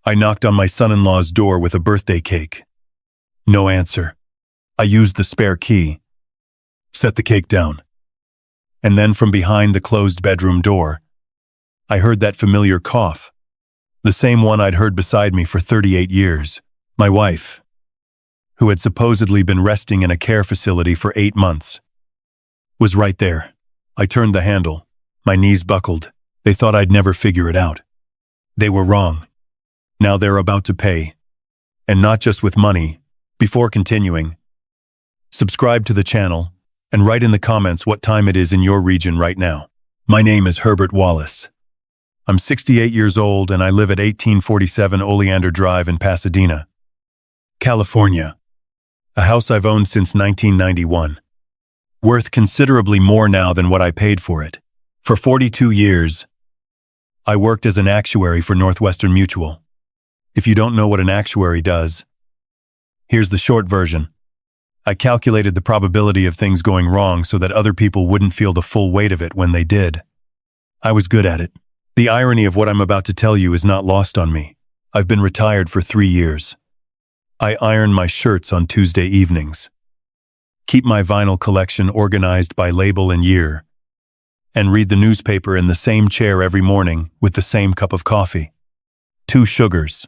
I knocked on my son-in-law's door with a birthday cake. No answer. I used the spare key, set the cake down, and then from behind the closed bedroom door, I heard that familiar cough, the same one I'd heard beside me for 38 years. My wife, who had supposedly been resting in a care facility for 8 months, was right there. I turned the handle. My knees buckled. They thought I'd never figure it out. They were wrong. Now they're about to pay. And not just with money. Before continuing, subscribe to the channel and write in the comments what time it is in your region right now. My name is Herbert Wallace. I'm 68 years old and I live at 1847 Oleander Drive in Pasadena, California. A house I've owned since 1991. Worth considerably more now than what I paid for it. For 42 years, I worked as an actuary for Northwestern Mutual. If you don't know what an actuary does, here's the short version. I calculated the probability of things going wrong so that other people wouldn't feel the full weight of it when they did. I was good at it. The irony of what I'm about to tell you is not lost on me. I've been retired for 3 years. I iron my shirts on Tuesday evenings, keep my vinyl collection organized by label and year, and read the newspaper in the same chair every morning with the same cup of coffee. 2 sugars.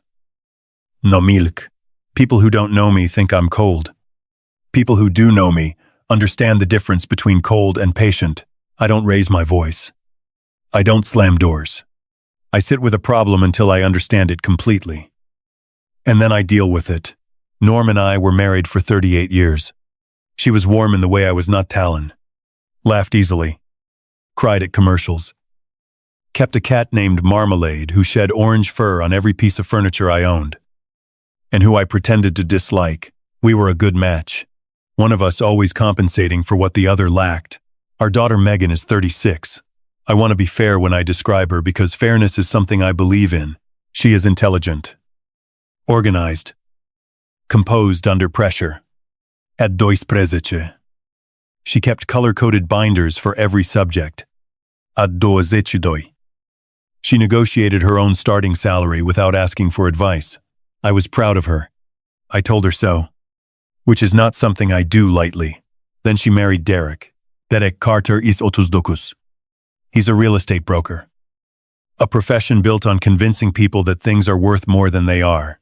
No milk. People who don't know me think I'm cold. People who do know me understand the difference between cold and patient. I don't raise my voice. I don't slam doors. I sit with a problem until I understand it completely. And then I deal with it. Norm and I were married for 38 years. She was warm in the way I was not Talon. Laughed easily. Cried at commercials. Kept a cat named Marmalade who shed orange fur on every piece of furniture I owned. And who I pretended to dislike. We were a good match. One of us always compensating for what the other lacked. Our daughter Megan is 36. I want to be fair when I describe her because fairness is something I believe in. She is intelligent, organized, composed under pressure. At dois presece. She kept color-coded binders for every subject. Ad doi. She negotiated her own starting salary without asking for advice. I was proud of her. I told her so, which is not something I do lightly. Then she married Derek. Derek Carter is Otusdokus. He's a real estate broker. A profession built on convincing people that things are worth more than they are.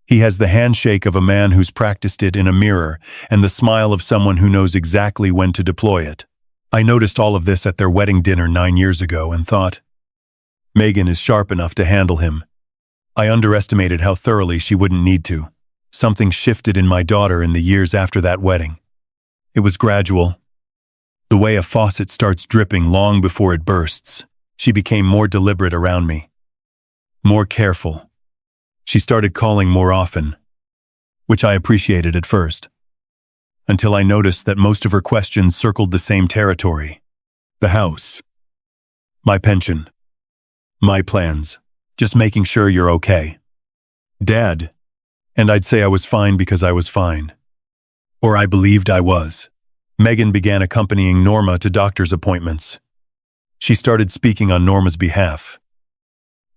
He has the handshake of a man who's practiced it in a mirror and the smile of someone who knows exactly when to deploy it. I noticed all of this at their wedding dinner 9 years ago and thought, Megan is sharp enough to handle him. I underestimated how thoroughly she wouldn't need to. Something shifted in my daughter in the years after that wedding. It was gradual. The way a faucet starts dripping long before it bursts. She became more deliberate around me. More careful. She started calling more often, which I appreciated at first, until I noticed that most of her questions circled the same territory. The house. My pension. My plans. Just making sure you're okay. Dad. And I'd say I was fine because I was fine. Or I believed I was. Megan began accompanying Norma to doctor's appointments. She started speaking on Norma's behalf,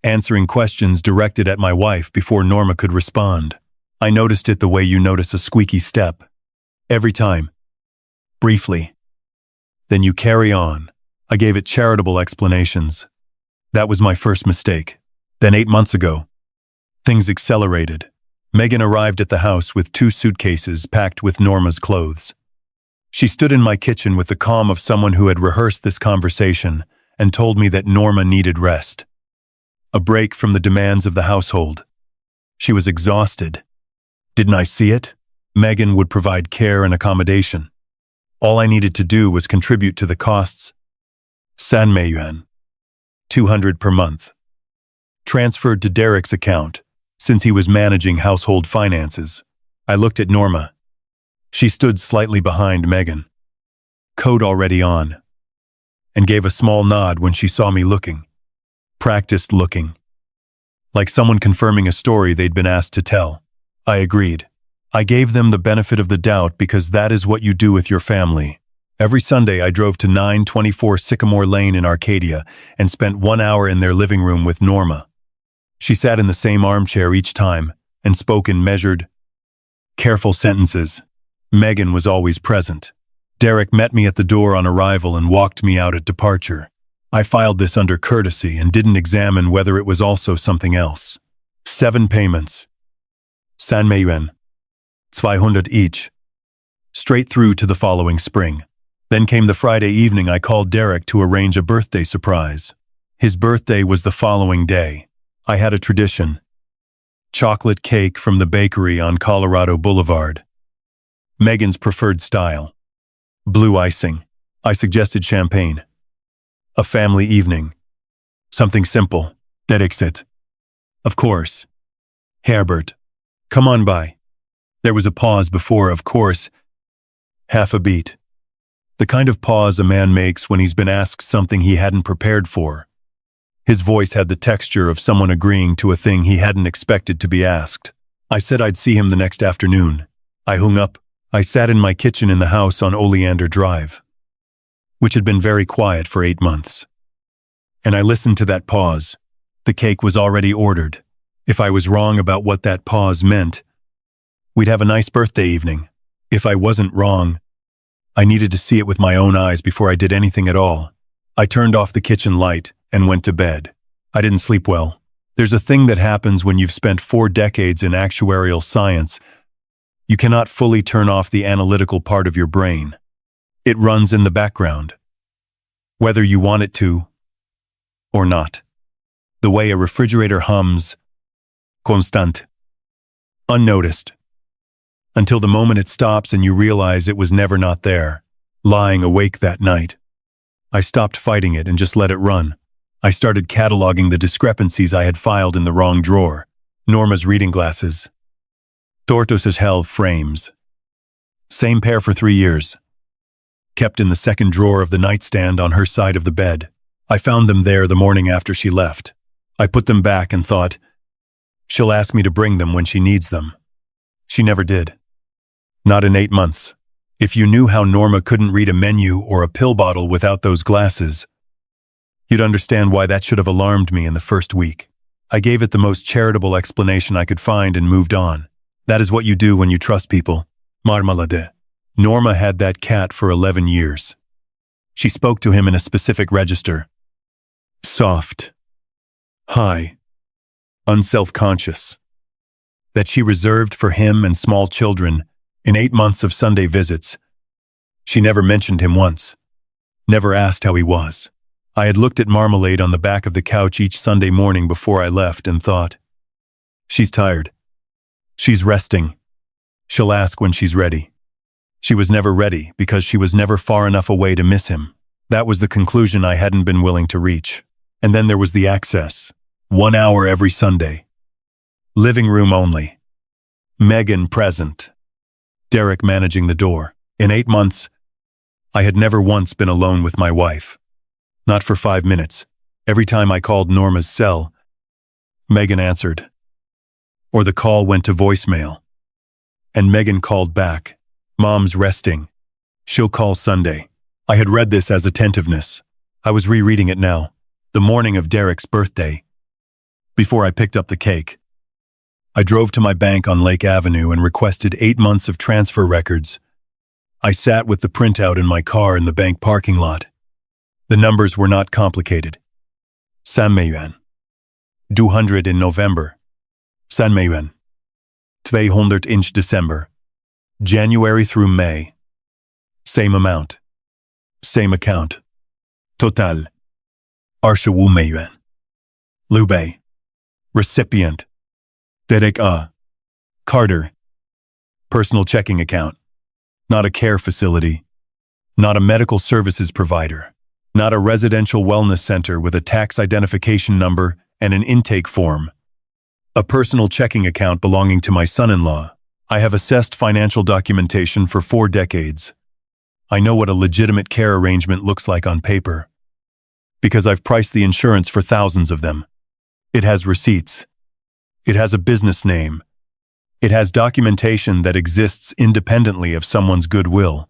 answering questions directed at my wife before Norma could respond. I noticed it the way you notice a squeaky step. Every time. Briefly. Then you carry on. I gave it charitable explanations. That was my first mistake. Then 8 months ago, things accelerated. Megan arrived at the house with 2 suitcases packed with Norma's clothes. She stood in my kitchen with the calm of someone who had rehearsed this conversation and told me that Norma needed rest. A break from the demands of the household. She was exhausted. Didn't I see it? Megan would provide care and accommodation. All I needed to do was contribute to the costs. Sanmeyuan. $200 per month. Transferred to Derek's account, since he was managing household finances. I looked at Norma. She stood slightly behind Megan, coat already on, and gave a small nod when she saw me looking. Practiced looking. Like someone confirming a story they'd been asked to tell. I agreed. I gave them the benefit of the doubt because that is what you do with your family. Every Sunday I drove to 924 Sycamore Lane in Arcadia and spent 1 hour in their living room with Norma. She sat in the same armchair each time and spoke in measured, careful sentences. Megan was always present. Derek met me at the door on arrival and walked me out at departure. I filed this under courtesy and didn't examine whether it was also something else. 7 payments. 100 yuan. 200 each. Straight through to the following spring. Then came the Friday evening I called Derek to arrange a birthday surprise. His birthday was the following day. I had a tradition. Chocolate cake from the bakery on Colorado Boulevard. Megan's preferred style. Blue icing. I suggested champagne. A family evening. Something simple. Derek's it. Of course. Herbert. Come on by. There was a pause before, of course. Half a beat. The kind of pause a man makes when he's been asked something he hadn't prepared for. His voice had the texture of someone agreeing to a thing he hadn't expected to be asked. I said I'd see him the next afternoon. I hung up. I sat in my kitchen in the house on Oleander Drive, which had been very quiet for 8 months. And I listened to that pause. The cake was already ordered. If I was wrong about what that pause meant, we'd have a nice birthday evening. If I wasn't wrong, I needed to see it with my own eyes before I did anything at all. I turned off the kitchen light and went to bed. I didn't sleep well. There's a thing that happens when you've spent 4 decades in actuarial science. You cannot fully turn off the analytical part of your brain. It runs in the background, whether you want it to or not. The way a refrigerator hums, constant, unnoticed, until the moment it stops and you realize it was never not there. Lying awake that night, I stopped fighting it and just let it run. I started cataloging the discrepancies I had filed in the wrong drawer. Norma's reading glasses. Tortoise's hell frames. Same pair for 3 years. Kept in the second drawer of the nightstand on her side of the bed. I found them there the morning after she left. I put them back and thought, she'll ask me to bring them when she needs them. She never did. Not in 8 months. If you knew how Norma couldn't read a menu or a pill bottle without those glasses, you'd understand why that should have alarmed me in the first week. I gave it the most charitable explanation I could find and moved on. That is what you do when you trust people. Marmalade. Norma had that cat for 11 years. She spoke to him in a specific register. Soft. High. Unself-conscious. That she reserved for him and small children in 8 months of Sunday visits. She never mentioned him once. Never asked how he was. I had looked at Marmalade on the back of the couch each Sunday morning before I left and thought, she's tired. She's resting. She'll ask when she's ready. She was never ready because she was never far enough away to miss him. That was the conclusion I hadn't been willing to reach. And then there was the access. 1 hour every Sunday. Living room only. Megan present. Derek managing the door. In 8 months, I had never once been alone with my wife. Not for 5 minutes. Every time I called Norma's cell, Megan answered. Or the call went to voicemail. And Megan called back. Mom's resting. She'll call Sunday. I had read this as attentiveness. I was rereading it now. The morning of Derek's birthday. Before I picked up the cake, I drove to my bank on Lake Avenue and requested 8 months of transfer records. I sat with the printout in my car in the bank parking lot. The numbers were not complicated. 100 yuan. 200 in November. 100 yuan. 200 in December. January through May. Same amount. Same account. Total. Arshawu yuan. Lubei. Recipient. Derek A. Carter. Personal checking account. Not a care facility. Not a medical services provider. Not a residential wellness center with a tax identification number and an intake form. A personal checking account belonging to my son-in-law. I have assessed financial documentation for 4 decades. I know what a legitimate care arrangement looks like on paper, because I've priced the insurance for thousands of them. It has receipts. It has a business name. It has documentation that exists independently of someone's goodwill.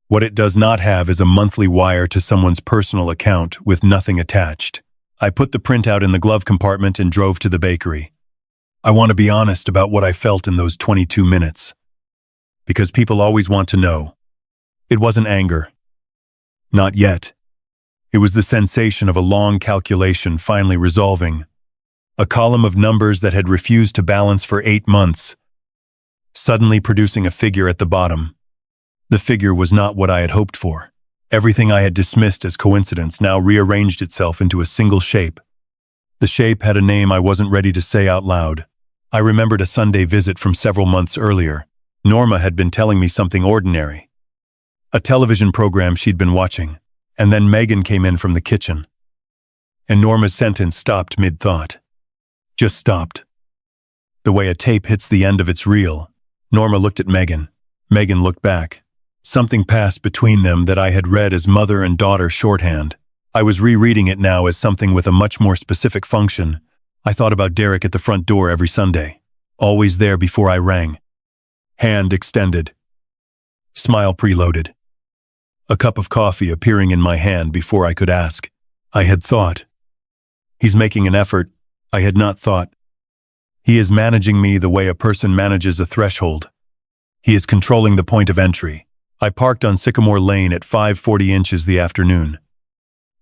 What it does not have is a monthly wire to someone's personal account with nothing attached. I put the printout in the glove compartment and drove to the bakery. I want to be honest about what I felt in those 22 minutes. Because people always want to know. It wasn't anger. Not yet. It was the sensation of a long calculation finally resolving. A column of numbers that had refused to balance for 8 months, suddenly producing a figure at the bottom. The figure was not what I had hoped for. Everything I had dismissed as coincidence now rearranged itself into a single shape. The shape had a name I wasn't ready to say out loud. I remembered a Sunday visit from several months earlier. Norma had been telling me something ordinary. A television program she'd been watching, and then Megan came in from the kitchen. And Norma's sentence stopped mid-thought. Just stopped. The way a tape hits the end of its reel. Norma looked at Megan. Megan looked back. Something passed between them that I had read as mother and daughter shorthand. I was rereading it now as something with a much more specific function. I thought about Derek at the front door every Sunday. Always there before I rang. Hand extended. Smile preloaded. A cup of coffee appearing in my hand before I could ask. I had thought. He's making an effort. I had not thought. He is managing me the way a person manages a threshold. He is controlling the point of entry. I parked on Sycamore Lane at 5:40 inches the afternoon.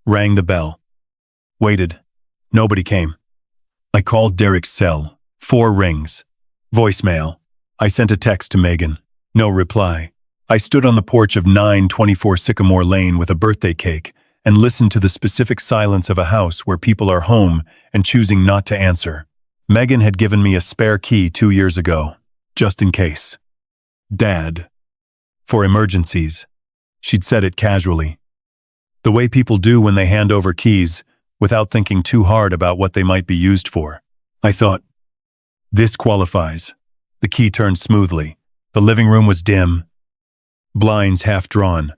Rang the bell. Waited. Nobody came. I called Derek's cell. 4 rings. Voicemail. I sent a text to Megan. No reply. I stood on the porch of 924 Sycamore Lane with a birthday cake and listened to the specific silence of a house where people are home and choosing not to answer. Megan had given me a spare key 2 years ago, just in case. Dad. For emergencies. She'd said it casually. The way people do when they hand over keys, without thinking too hard about what they might be used for. I thought, this qualifies. The key turned smoothly. The living room was dim. Blinds half drawn.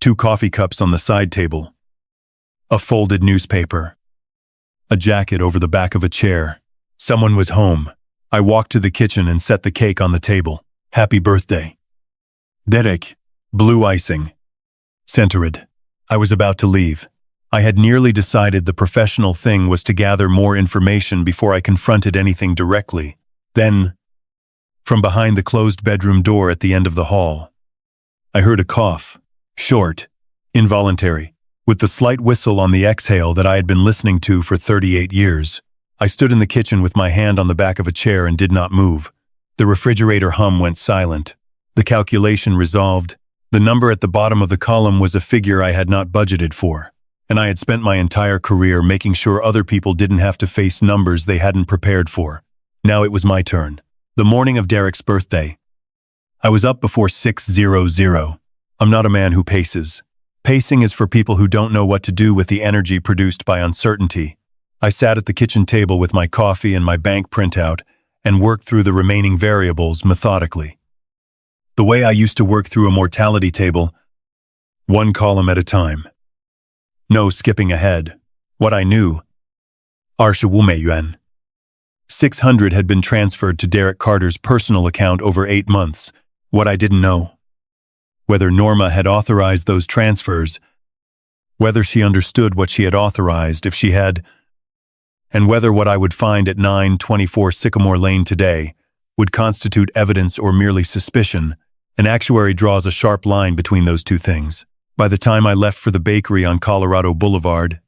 2 coffee cups on the side table. A folded newspaper. A jacket over the back of a chair. Someone was home. I walked to the kitchen and set the cake on the table. Happy birthday. Derek. Blue icing. Centered. I was about to leave. I had nearly decided the professional thing was to gather more information before I confronted anything directly. Then, from behind the closed bedroom door at the end of the hall, I heard a cough. Short. Involuntary. With the slight whistle on the exhale that I had been listening to for 38 years. I stood in the kitchen with my hand on the back of a chair and did not move. The refrigerator hum went silent. The calculation resolved. The number at the bottom of the column was a figure I had not budgeted for, and I had spent my entire career making sure other people didn't have to face numbers they hadn't prepared for. Now it was my turn. The morning of Derek's birthday. I was up before 6:00. I'm not a man who paces. Pacing is for people who don't know what to do with the energy produced by uncertainty. I sat at the kitchen table with my coffee and my bank printout and worked through the remaining variables methodically. The way I used to work through a mortality table, 1 column at a time. No skipping ahead. What I knew. 25 yuan. 600 had been transferred to Derek Carter's personal account over 8 months. What I didn't know. Whether Norma had authorized those transfers, whether she understood what she had authorized if she had, and whether what I would find at 924 Sycamore Lane today would constitute evidence or merely suspicion. An actuary draws a sharp line between those two things. By the time I left for the bakery on Colorado Boulevard,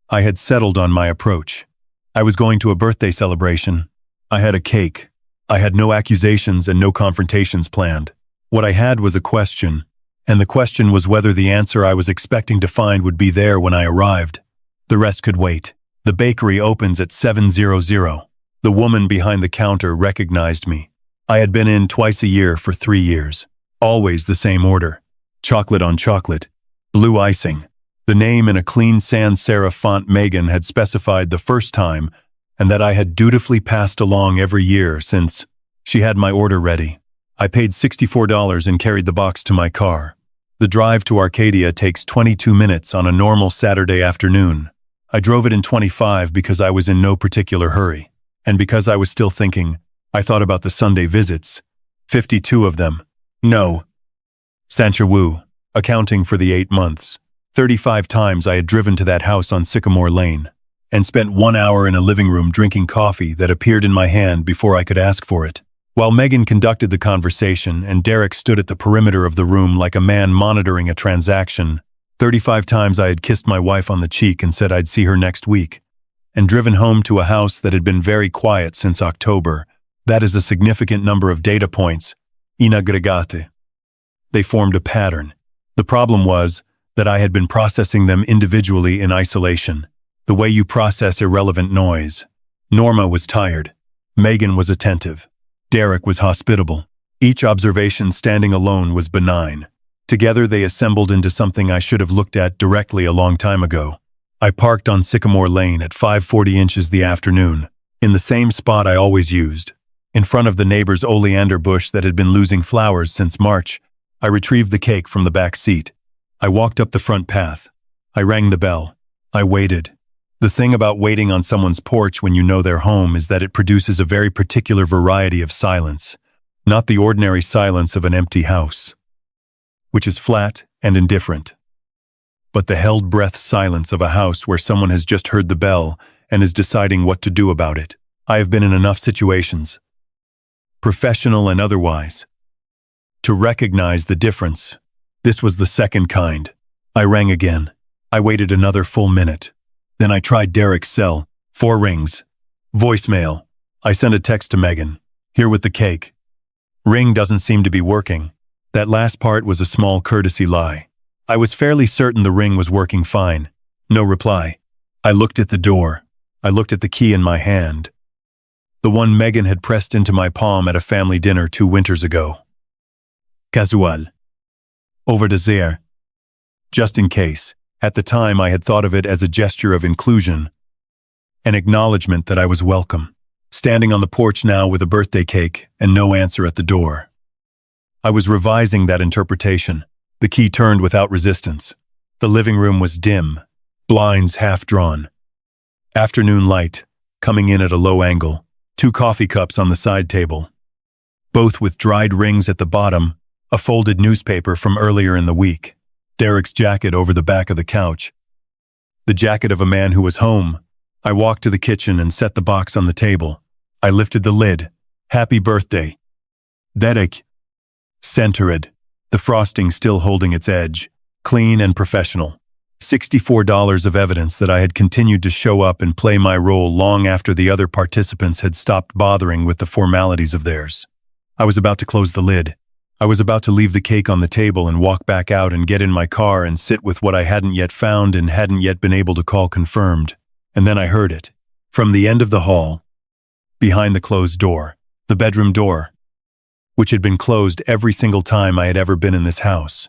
I had settled on my approach. I was going to a birthday celebration. I had a cake. I had no accusations and no confrontations planned. What I had was a question, and the question was whether the answer I was expecting to find would be there when I arrived. The rest could wait. The bakery opens at 7:00. The woman behind the counter recognized me. I had been in twice a year for 3 years. Always the same order. Chocolate on chocolate. Blue icing. The name in a clean sans serif font Megan had specified the first time, and that I had dutifully passed along every year since. She had my order ready. I paid $64 and carried the box to my car. The drive to Arcadia takes 22 minutes on a normal Saturday afternoon. I drove it in 25 because I was in no particular hurry. And because I was still thinking, I thought about the Sunday visits. 52 of them. No. Sancha Wu, accounting for the 8 months. 35 times I had driven to that house on Sycamore Lane, and spent 1 hour in a living room drinking coffee that appeared in my hand before I could ask for it. While Megan conducted the conversation and Derek stood at the perimeter of the room like a man monitoring a transaction, 35 times I had kissed my wife on the cheek and said I'd see her next week, and driven home to a house that had been very quiet since October. That is a significant number of data points, inaggregate. They formed a pattern. The problem was that I had been processing them individually in isolation, the way you process irrelevant noise. Norma was tired. Megan was attentive. Derek was hospitable. Each observation standing alone was benign. Together they assembled into something I should have looked at directly a long time ago. I parked on Sycamore Lane at 5:40 inches the afternoon, in the same spot I always used. In front of the neighbor's oleander bush that had been losing flowers since March, I retrieved the cake from the back seat. I walked up the front path. I rang the bell. I waited. The thing about waiting on someone's porch when you know they're home is that it produces a very particular variety of silence, not the ordinary silence of an empty house, which is flat and indifferent, but the held-breath silence of a house where someone has just heard the bell and is deciding what to do about it. I have been in enough situations, professional and otherwise, to recognize the difference. This was the second kind. I rang again. I waited another full minute. Then I tried Derek's cell. 4 rings. Voicemail. I sent a text to Megan. Here with the cake. Ring doesn't seem to be working. That last part was a small courtesy lie. I was fairly certain the ring was working fine. No reply. I looked at the door. I looked at the key in my hand. The one Megan had pressed into my palm at a family dinner 2 winters ago. Casual. Over désir. Just in case. At the time, I had thought of it as a gesture of inclusion, an acknowledgement that I was welcome. Standing on the porch now with a birthday cake and no answer at the door. I was revising that interpretation. The key turned without resistance. The living room was dim, blinds half drawn. Afternoon light, coming in at a low angle. 2 coffee cups on the side table, both with dried rings at the bottom, a folded newspaper from earlier in the week. Derek's jacket over the back of the couch. The jacket of a man who was home. I walked to the kitchen and set the box on the table. I lifted the lid. Happy birthday. Derek. Centered. The frosting still holding its edge. Clean and professional. $64 of evidence that I had continued to show up and play my role long after the other participants had stopped bothering with the formalities of theirs. I was about to close the lid. I was about to leave the cake on the table and walk back out and get in my car and sit with what I hadn't yet found and hadn't yet been able to call confirmed. And then I heard it. From the end of the hall, behind the closed door, the bedroom door, which had been closed every single time I had ever been in this house,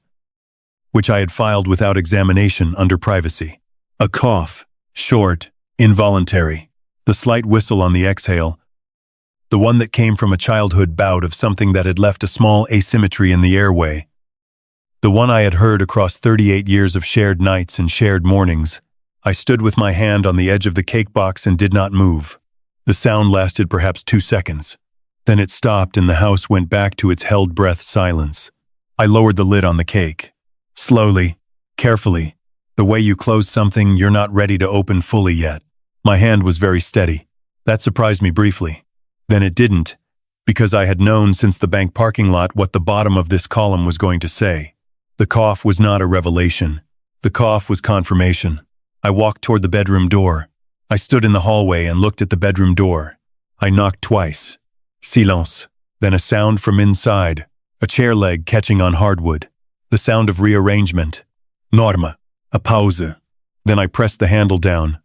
which I had filed without examination under privacy. A cough, short, involuntary, the slight whistle on the exhale, the one that came from a childhood bout of something that had left a small asymmetry in the airway. The one I had heard across 38 years of shared nights and shared mornings. I stood with my hand on the edge of the cake box and did not move. The sound lasted perhaps 2 seconds. Then it stopped and the house went back to its held-breath silence. I lowered the lid on the cake. Slowly, carefully, the way you close something you're not ready to open fully yet. My hand was very steady. That surprised me briefly. Then it didn't, because I had known since the bank parking lot what the bottom of this column was going to say. The cough was not a revelation. The cough was confirmation. I walked toward the bedroom door. I stood in the hallway and looked at the bedroom door. I knocked twice. Silence. Then a sound from inside, a chair leg catching on hardwood. The sound of rearrangement. Norma. A pause. Then I pressed the handle down.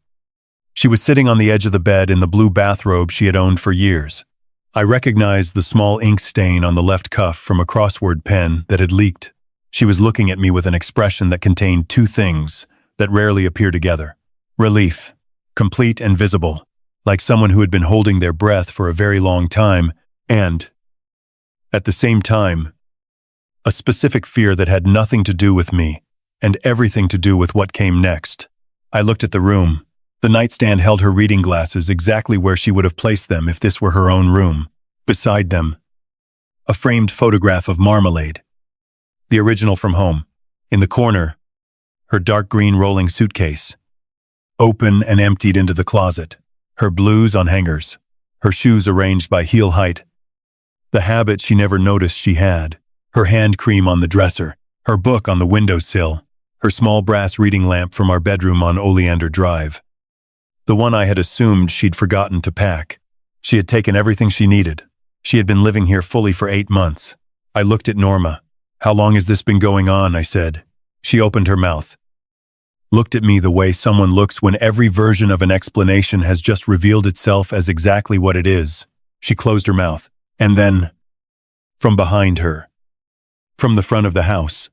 She was sitting on the edge of the bed in the blue bathrobe she had owned for years. I recognized the small ink stain on the left cuff from a crossword pen that had leaked. She was looking at me with an expression that contained 2 things that rarely appear together. Relief, complete and visible, like someone who had been holding their breath for a very long time, and, at the same time, a specific fear that had nothing to do with me and everything to do with what came next. I looked at the room. The nightstand held her reading glasses exactly where she would have placed them if this were her own room. Beside them, a framed photograph of Marmalade, the original from home. In the corner, her dark green rolling suitcase, open and emptied into the closet, her blues on hangers, her shoes arranged by heel height, the habit she never noticed she had, her hand cream on the dresser, her book on the windowsill, her small brass reading lamp from our bedroom on Oleander Drive. The one I had assumed she'd forgotten to pack. She had taken everything she needed. She had been living here fully for 8 months. I looked at Norma. "How long has this been going on?" I said. She opened her mouth, looked at me the way someone looks when every version of an explanation has just revealed itself as exactly what it is. She closed her mouth, and then, from behind her, from the front of the house,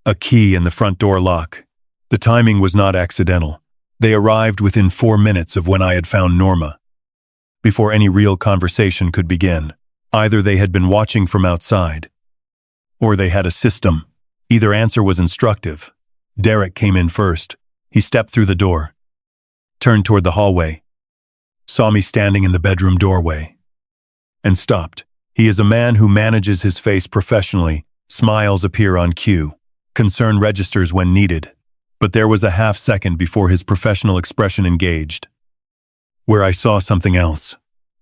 a key in the front door lock. The timing was not accidental. They arrived within 4 minutes of when I had found Norma. Before any real conversation could begin, either they had been watching from outside, or they had a system. Either answer was instructive. Derek came in first. He stepped through the door, turned toward the hallway, saw me standing in the bedroom doorway, and stopped. He is a man who manages his face professionally. Smiles appear on cue. Concern registers when needed. But there was a half-second before his professional expression engaged, where I saw something else.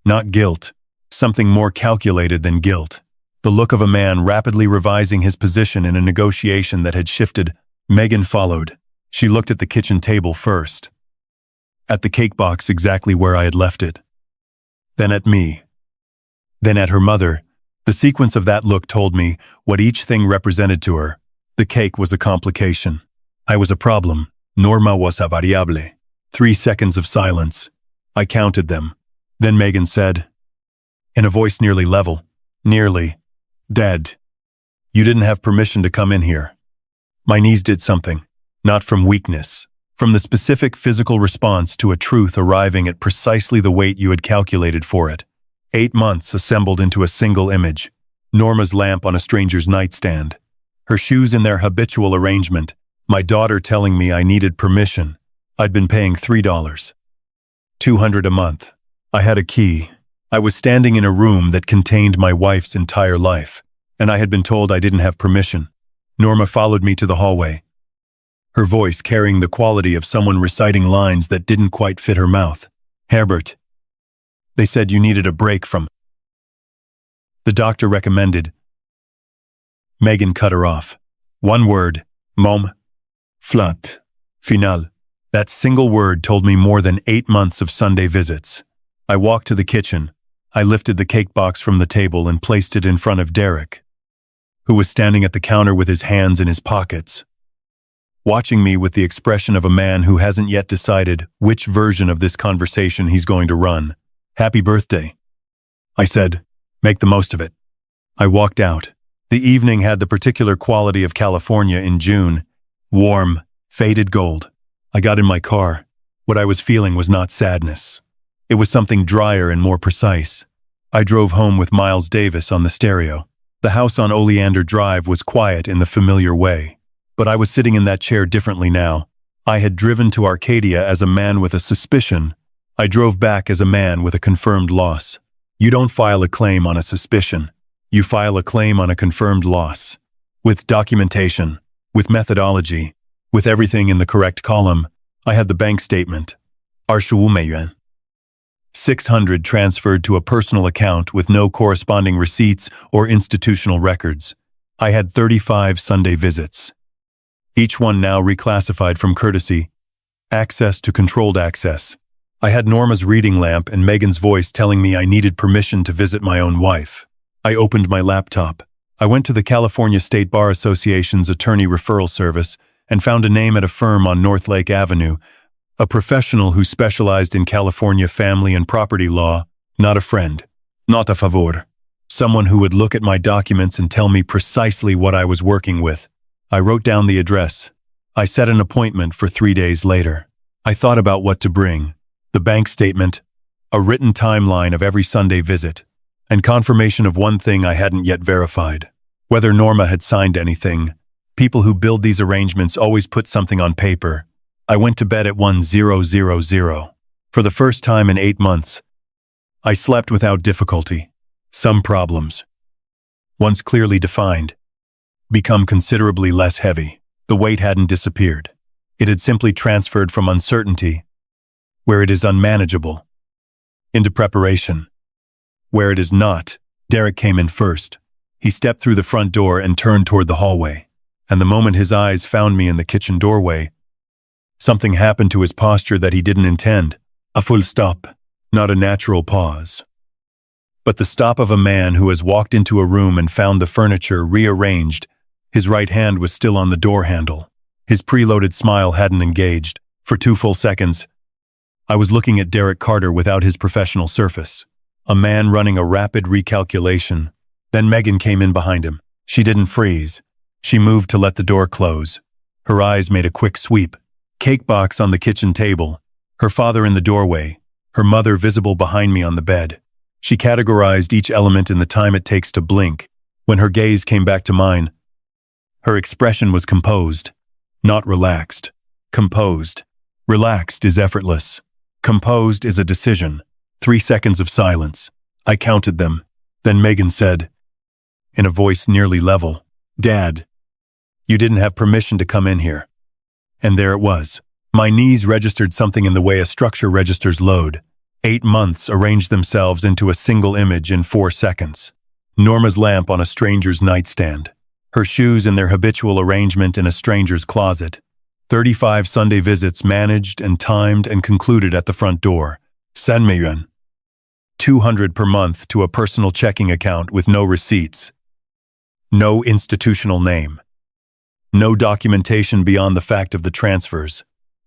Not guilt, something more calculated than guilt. The look of a man rapidly revising his position in a negotiation that had shifted. Megan followed. She looked at the kitchen table first, at the cake box exactly where I had left it, then at me, then at her mother. The sequence of that look told me what each thing represented to her. The cake was a complication. I was a problem. Norma was a variable. 3 seconds of silence. I counted them. Then Megan said, in a voice nearly level, nearly, "Dad, you didn't have permission to come in here." My knees did something, not from weakness, from the specific physical response to a truth arriving at precisely the weight you had calculated for it. 8 months assembled into a single image. Norma's lamp on a stranger's nightstand, her shoes in their habitual arrangement, my daughter telling me I needed permission. I'd been paying $3, $200 a month. I had a key. I was standing in a room that contained my wife's entire life, and I had been told I didn't have permission. Norma followed me to the hallway, her voice carrying the quality of someone reciting lines that didn't quite fit her mouth. "Herbert, they said you needed a break from..." "The doctor recommended..." Megan cut her off. One word, mom, flat, final. That single word told me more than 8 months of Sunday visits. I walked to the kitchen. I lifted the cake box from the table and placed it in front of Derek, who was standing at the counter with his hands in his pockets, watching me with the expression of a man who hasn't yet decided which version of this conversation he's going to run. "Happy birthday," I said. "Make the most of it." I walked out. The evening had the particular quality of California in June. Warm, faded gold. I got in my car. What I was feeling was not sadness. It was something drier and more precise. I drove home with Miles Davis on the stereo. The house on Oleander Drive was quiet in the familiar way, but I was sitting in that chair differently now. I had driven to Arcadia as a man with a suspicion. I drove back as a man with a confirmed loss. You don't file a claim on a suspicion. You file a claim on a confirmed loss. With documentation, with methodology, with everything in the correct column. I had the bank statement. 25 yuan. 600 transferred to a personal account with no corresponding receipts or institutional records. I had 35 Sunday visits, each one now reclassified from courtesy access to controlled access. I had Norma's reading lamp and Megan's voice telling me I needed permission to visit my own wife. I opened my laptop. I went to the California State Bar Association's attorney referral service and found a name at a firm on North Lake Avenue, a professional who specialized in California family and property law, not a friend, not a favor. Someone who would look at my documents and tell me precisely what I was working with. I wrote down the address. I set an appointment for 3 days later. I thought about what to bring. The bank statement, a written timeline of every Sunday visit, and confirmation of one thing I hadn't yet verified. Whether Norma had signed anything. People who build these arrangements always put something on paper. I went to bed at 10:00. For the first time in 8 months, I slept without difficulty. Some problems, once clearly defined, become considerably less heavy. The weight hadn't disappeared. It had simply transferred from uncertainty, where it is unmanageable, into preparation, where it is not. Derek came in first. He stepped through the front door and turned toward the hallway. And the moment his eyes found me in the kitchen doorway, something happened to his posture that he didn't intend. A full stop, not a natural pause, but the stop of a man who has walked into a room and found the furniture rearranged. His right hand was still on the door handle. His preloaded smile hadn't engaged. For 2 full seconds, I was looking at Derek Carter without his professional surface, a man running a rapid recalculation. Then Megan came in behind him. She didn't freeze. She moved to let the door close. Her eyes made a quick sweep. Cake box on the kitchen table. Her father in the doorway. Her mother visible behind me on the bed. She categorized each element in the time it takes to blink. When her gaze came back to mine, her expression was composed, not relaxed. Composed. Relaxed is effortless. Composed is a decision. 3 seconds of silence. I counted them. Then Megan said, in a voice nearly level, "Dad, you didn't have permission to come in here." And there it was. My knees registered something in the way a structure registers load. 8 months arranged themselves into a single image in 4 seconds. Norma's lamp on a stranger's nightstand. Her shoes in their habitual arrangement in a stranger's closet. 35 Sunday visits managed and timed and concluded at the front door. Sanmeyuan. 200 per month to a personal checking account with no receipts. No institutional name. No documentation beyond the fact of the transfers.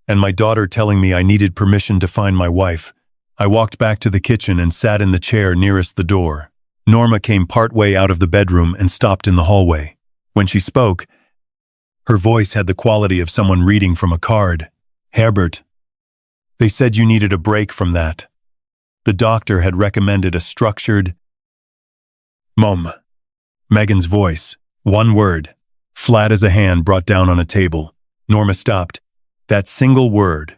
And my daughter telling me I needed permission to find my wife. I walked back to the kitchen and sat in the chair nearest the door. Norma came partway out of the bedroom and stopped in the hallway. When she spoke, her voice had the quality of someone reading from a card. "Herbert, they said you needed a break from that. The doctor had recommended a structured..." "Mom." Megan's voice, one word, flat as a hand brought down on a table. Norma stopped. That single word.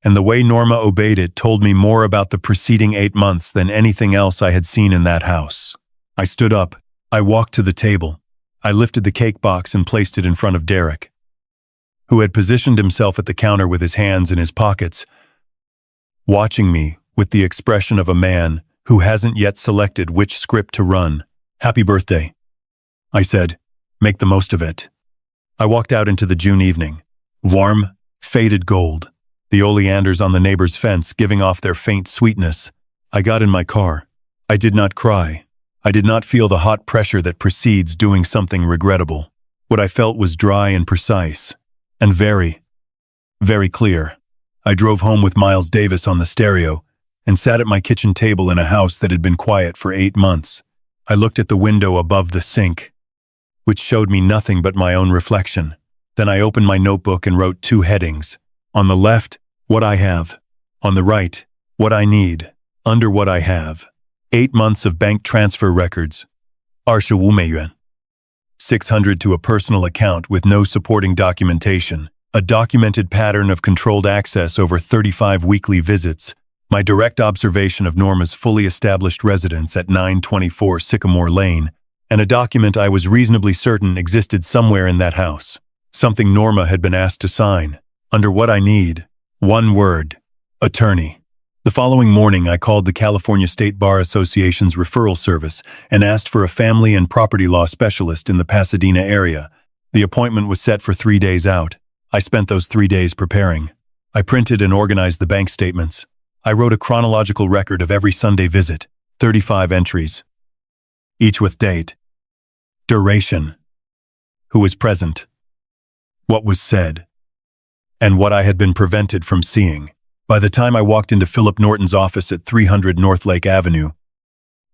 And the way Norma obeyed it told me more about the preceding 8 months than anything else I had seen in that house. I stood up. I walked to the table. I lifted the cake box and placed it in front of Derek, who had positioned himself at the counter with his hands in his pockets, watching me with the expression of a man who hasn't yet selected which script to run. "Happy birthday," I said. "Make the most of it." I walked out into the June evening. Warm, faded gold. The oleanders on the neighbor's fence giving off their faint sweetness. I got in my car. I did not cry. I did not feel the hot pressure that precedes doing something regrettable. What I felt was dry and precise, and very, very clear. I drove home with Miles Davis on the stereo, and sat at my kitchen table in a house that had been quiet for 8 months. I looked at the window above the sink, which showed me nothing but my own reflection. Then I opened my notebook and wrote 2 headings. On the left, what I have. On the right, what I need. Under what I have. 8 months of bank transfer records. 25,000 600 to a personal account with no supporting documentation. A documented pattern of controlled access over 35 weekly visits. My direct observation of Norma's fully established residence at 924 Sycamore Lane, and a document I was reasonably certain existed somewhere in that house. Something Norma had been asked to sign. Under what I need. 1 word. Attorney. The following morning, I called the California State Bar Association's referral service and asked for a family and property law specialist in the Pasadena area. The appointment was set for 3 days out. I spent those 3 days preparing. I printed and organized the bank statements. I wrote a chronological record of every Sunday visit, 35 entries, each with date, duration, who was present, what was said, and what I had been prevented from seeing. By the time I walked into Philip Norton's office at 300 North Lake Avenue,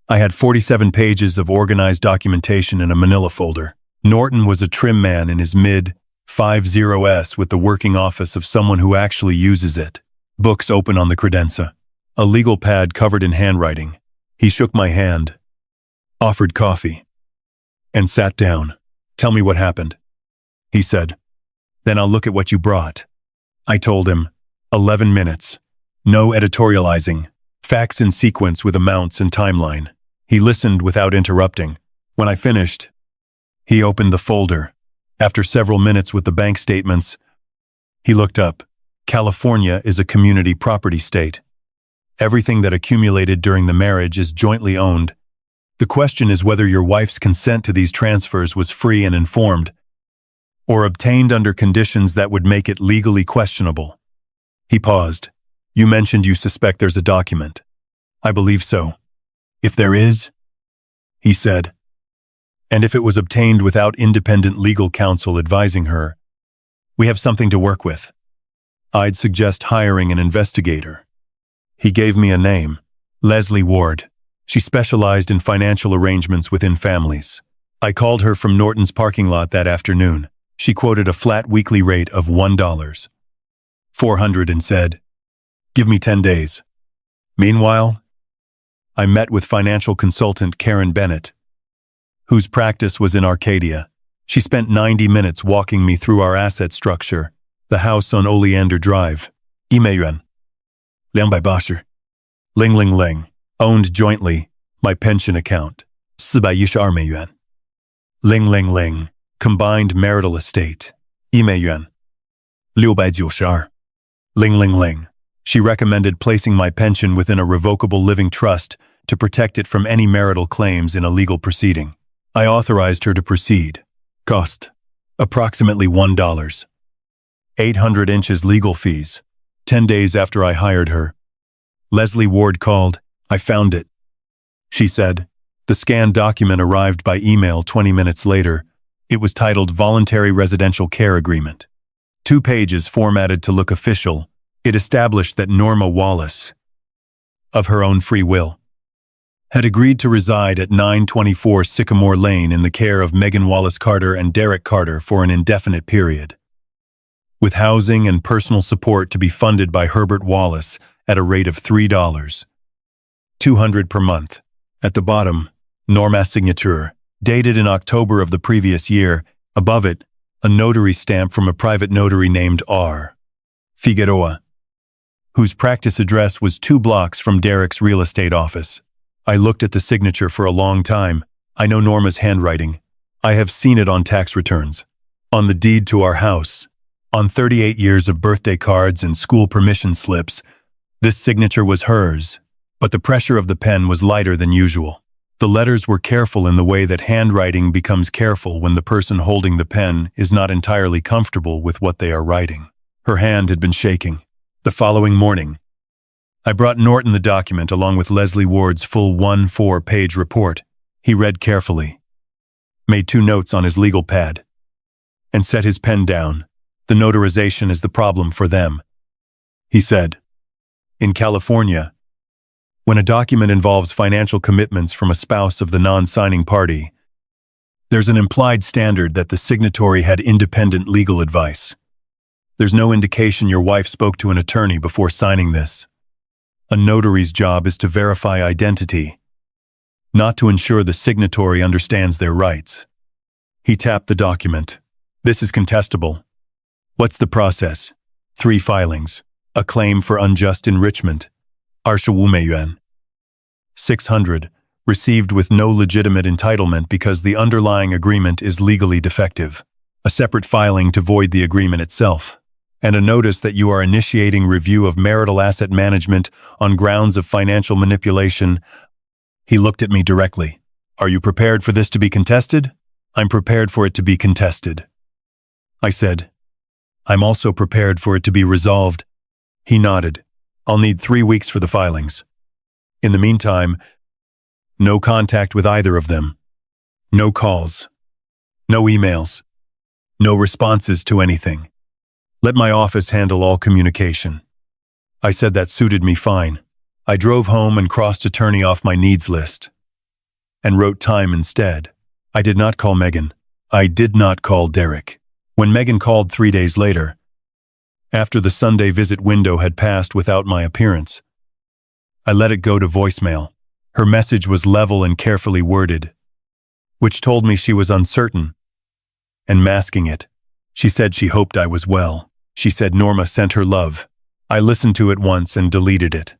I had 47 pages of organized documentation in a manila folder. Norton was a trim man in his mid-50s with the working office of someone who actually uses it. Books open on the credenza. A legal pad covered in handwriting. He shook my hand, offered coffee, and sat down. "Tell me what happened," he said. "Then I'll look at what you brought." I told him. 11 minutes. No editorializing. Facts in sequence with amounts and timeline. He listened without interrupting. When I finished, he opened the folder. After several minutes with the bank statements, he looked up. California is a community property state. Everything that accumulated during the marriage is jointly owned. The question is whether your wife's consent to these transfers was free and informed, or obtained under conditions that would make it legally questionable. He paused. You mentioned you suspect there's a document. I believe so. If there is, he said, and if it was obtained without independent legal counsel advising her, we have something to work with. I'd suggest hiring an investigator. He gave me a name, Leslie Ward. She specialized in financial arrangements within families. I called her from Norton's parking lot that afternoon. She quoted a flat weekly rate of $1.400 and said, "Give me 10 days. Meanwhile, I met with financial consultant Karen Bennett, whose practice was in Arcadia. She spent 90 minutes walking me through our asset structure, the house on Oleander Drive, Yuan, Liang Bai Basher, Ling Ling Ling, owned jointly, my pension account, 412yuan, Ling Ling Ling, combined marital estate, Yuan, 692, Ling Ling Ling. She recommended placing my pension within a revocable living trust to protect it from any marital claims in a legal proceeding. I authorized her to proceed. Cost, approximately $1. 800 inches legal fees. 10 days after I hired her, Leslie Ward called. I found it, she said. The scanned document arrived by email 20 minutes later. It was titled Voluntary Residential Care Agreement. 2 pages formatted to look official. It established that Norma Wallace, of her own free will, had agreed to reside at 924 Sycamore Lane in the care of Megan Wallace Carter and Derek Carter for an indefinite period, with housing and personal support to be funded by Herbert Wallace at a rate of $3.200 per month. At the bottom, Norma's signature, dated in October of the previous year. Above it, a notary stamp from a private notary named R. Figueroa, whose practice address was 2 blocks from Derek's real estate office. I looked at the signature for a long time. I know Norma's handwriting. I have seen it on tax returns, on the deed to our house, on 38 years of birthday cards and school permission slips. This signature was hers, but the pressure of the pen was lighter than usual. The letters were careful in the way that handwriting becomes careful when the person holding the pen is not entirely comfortable with what they are writing. Her hand had been shaking. The following morning, I brought Norton the document along with Leslie Ward's full 4-page report. He read carefully, made 2 notes on his legal pad, and set his pen down. The notarization is the problem for them, he said. In California, when a document involves financial commitments from a spouse of the non-signing party, there's an implied standard that the signatory had independent legal advice. There's no indication your wife spoke to an attorney before signing this. A notary's job is to verify identity, not to ensure the signatory understands their rights. He tapped the document. This is contestable. What's the process? 3 filings. A claim for unjust enrichment, yuan, 600, received with no legitimate entitlement because the underlying agreement is legally defective. A separate filing to void the agreement itself, and a notice that you are initiating review of marital asset management on grounds of financial manipulation. He looked at me directly. Are you prepared for this to be contested? I'm prepared for it to be contested, I said. I'm also prepared for it to be resolved. He nodded. I'll need 3 weeks for the filings. In the meantime, no contact with either of them. No calls. No emails. No responses to anything. Let my office handle all communication. I said that suited me fine. I drove home and crossed attorney off my needs list and wrote time instead. I did not call Megan. I did not call Derek. When Megan called 3 days later, after the Sunday visit window had passed without my appearance, I let it go to voicemail. Her message was level and carefully worded, which told me she was uncertain and masking it. She said she hoped I was well. She said Norma sent her love. I listened to it once and deleted it.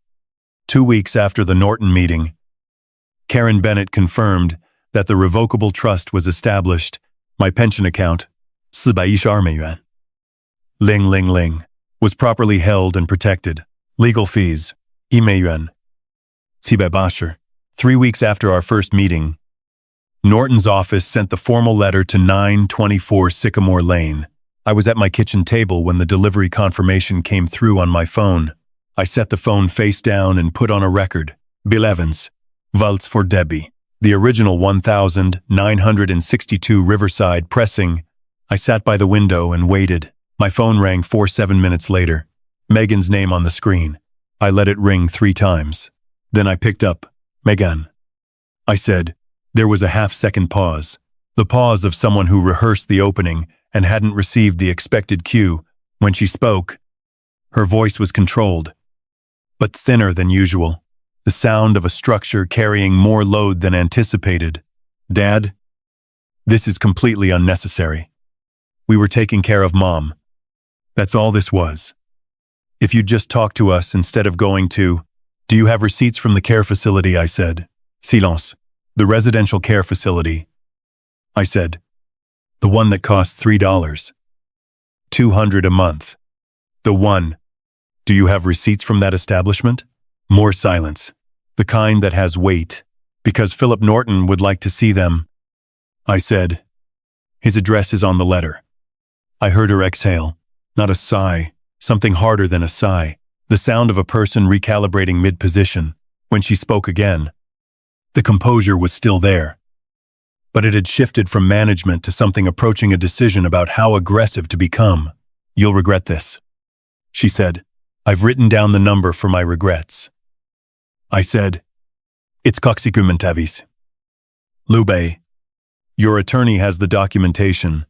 2 weeks after the Norton meeting, Karen Bennett confirmed that the revocable trust was established. My pension account, 412美元. Ling Ling Ling was properly held and protected. Legal fees, 1美元. 780. 3 weeks after our first meeting, Norton's office sent the formal letter to 924 Sycamore Lane. I was at my kitchen table when the delivery confirmation came through on my phone. I set the phone face down and put on a record. Bill Evans, Waltz for Debbie. The original 1962 Riverside pressing. I sat by the window and waited. My phone rang 7 minutes later. Megan's name on the screen. I let it ring 3 times. Then I picked up. Megan. I said. There was a half-second pause. The pause of someone who rehearsed the opening and hadn't received the expected cue. When she spoke, her voice was controlled, but thinner than usual. The sound of a structure carrying more load than anticipated. Dad, this is completely unnecessary. We were taking care of Mom. That's all this was. If you'd just talk to us instead of going to... Do you have receipts from the care facility? I said. Silence. The residential care facility. I said. The one that costs $3. $200 a month. The one. Do you have receipts from that establishment? More silence. The kind that has weight. Because Philip Norton would like to see them. I said. His address is on the letter. I heard her exhale. Not a sigh. Something harder than a sigh. The sound of a person recalibrating mid-position. When she spoke again, the composure was still there. But it had shifted from management to something approaching a decision about how aggressive to become. You'll regret this, she said. I've written down the number for my regrets. I said, it's Coxicumentavis. Lube, your attorney has the documentation.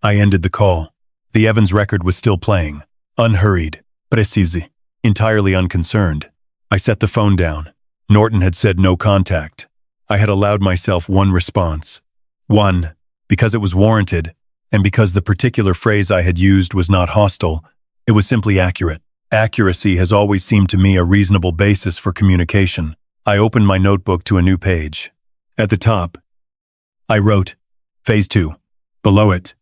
I ended the call. The Evans record was still playing. Unhurried, precise, entirely unconcerned. I set the phone down. Norton had said no contact. I had allowed myself one response. One, because it was warranted, and because the particular phrase I had used was not hostile, it was simply accurate. Accuracy has always seemed to me a reasonable basis for communication. I opened my notebook to a new page. At the top, I wrote, Phase 2. Below it,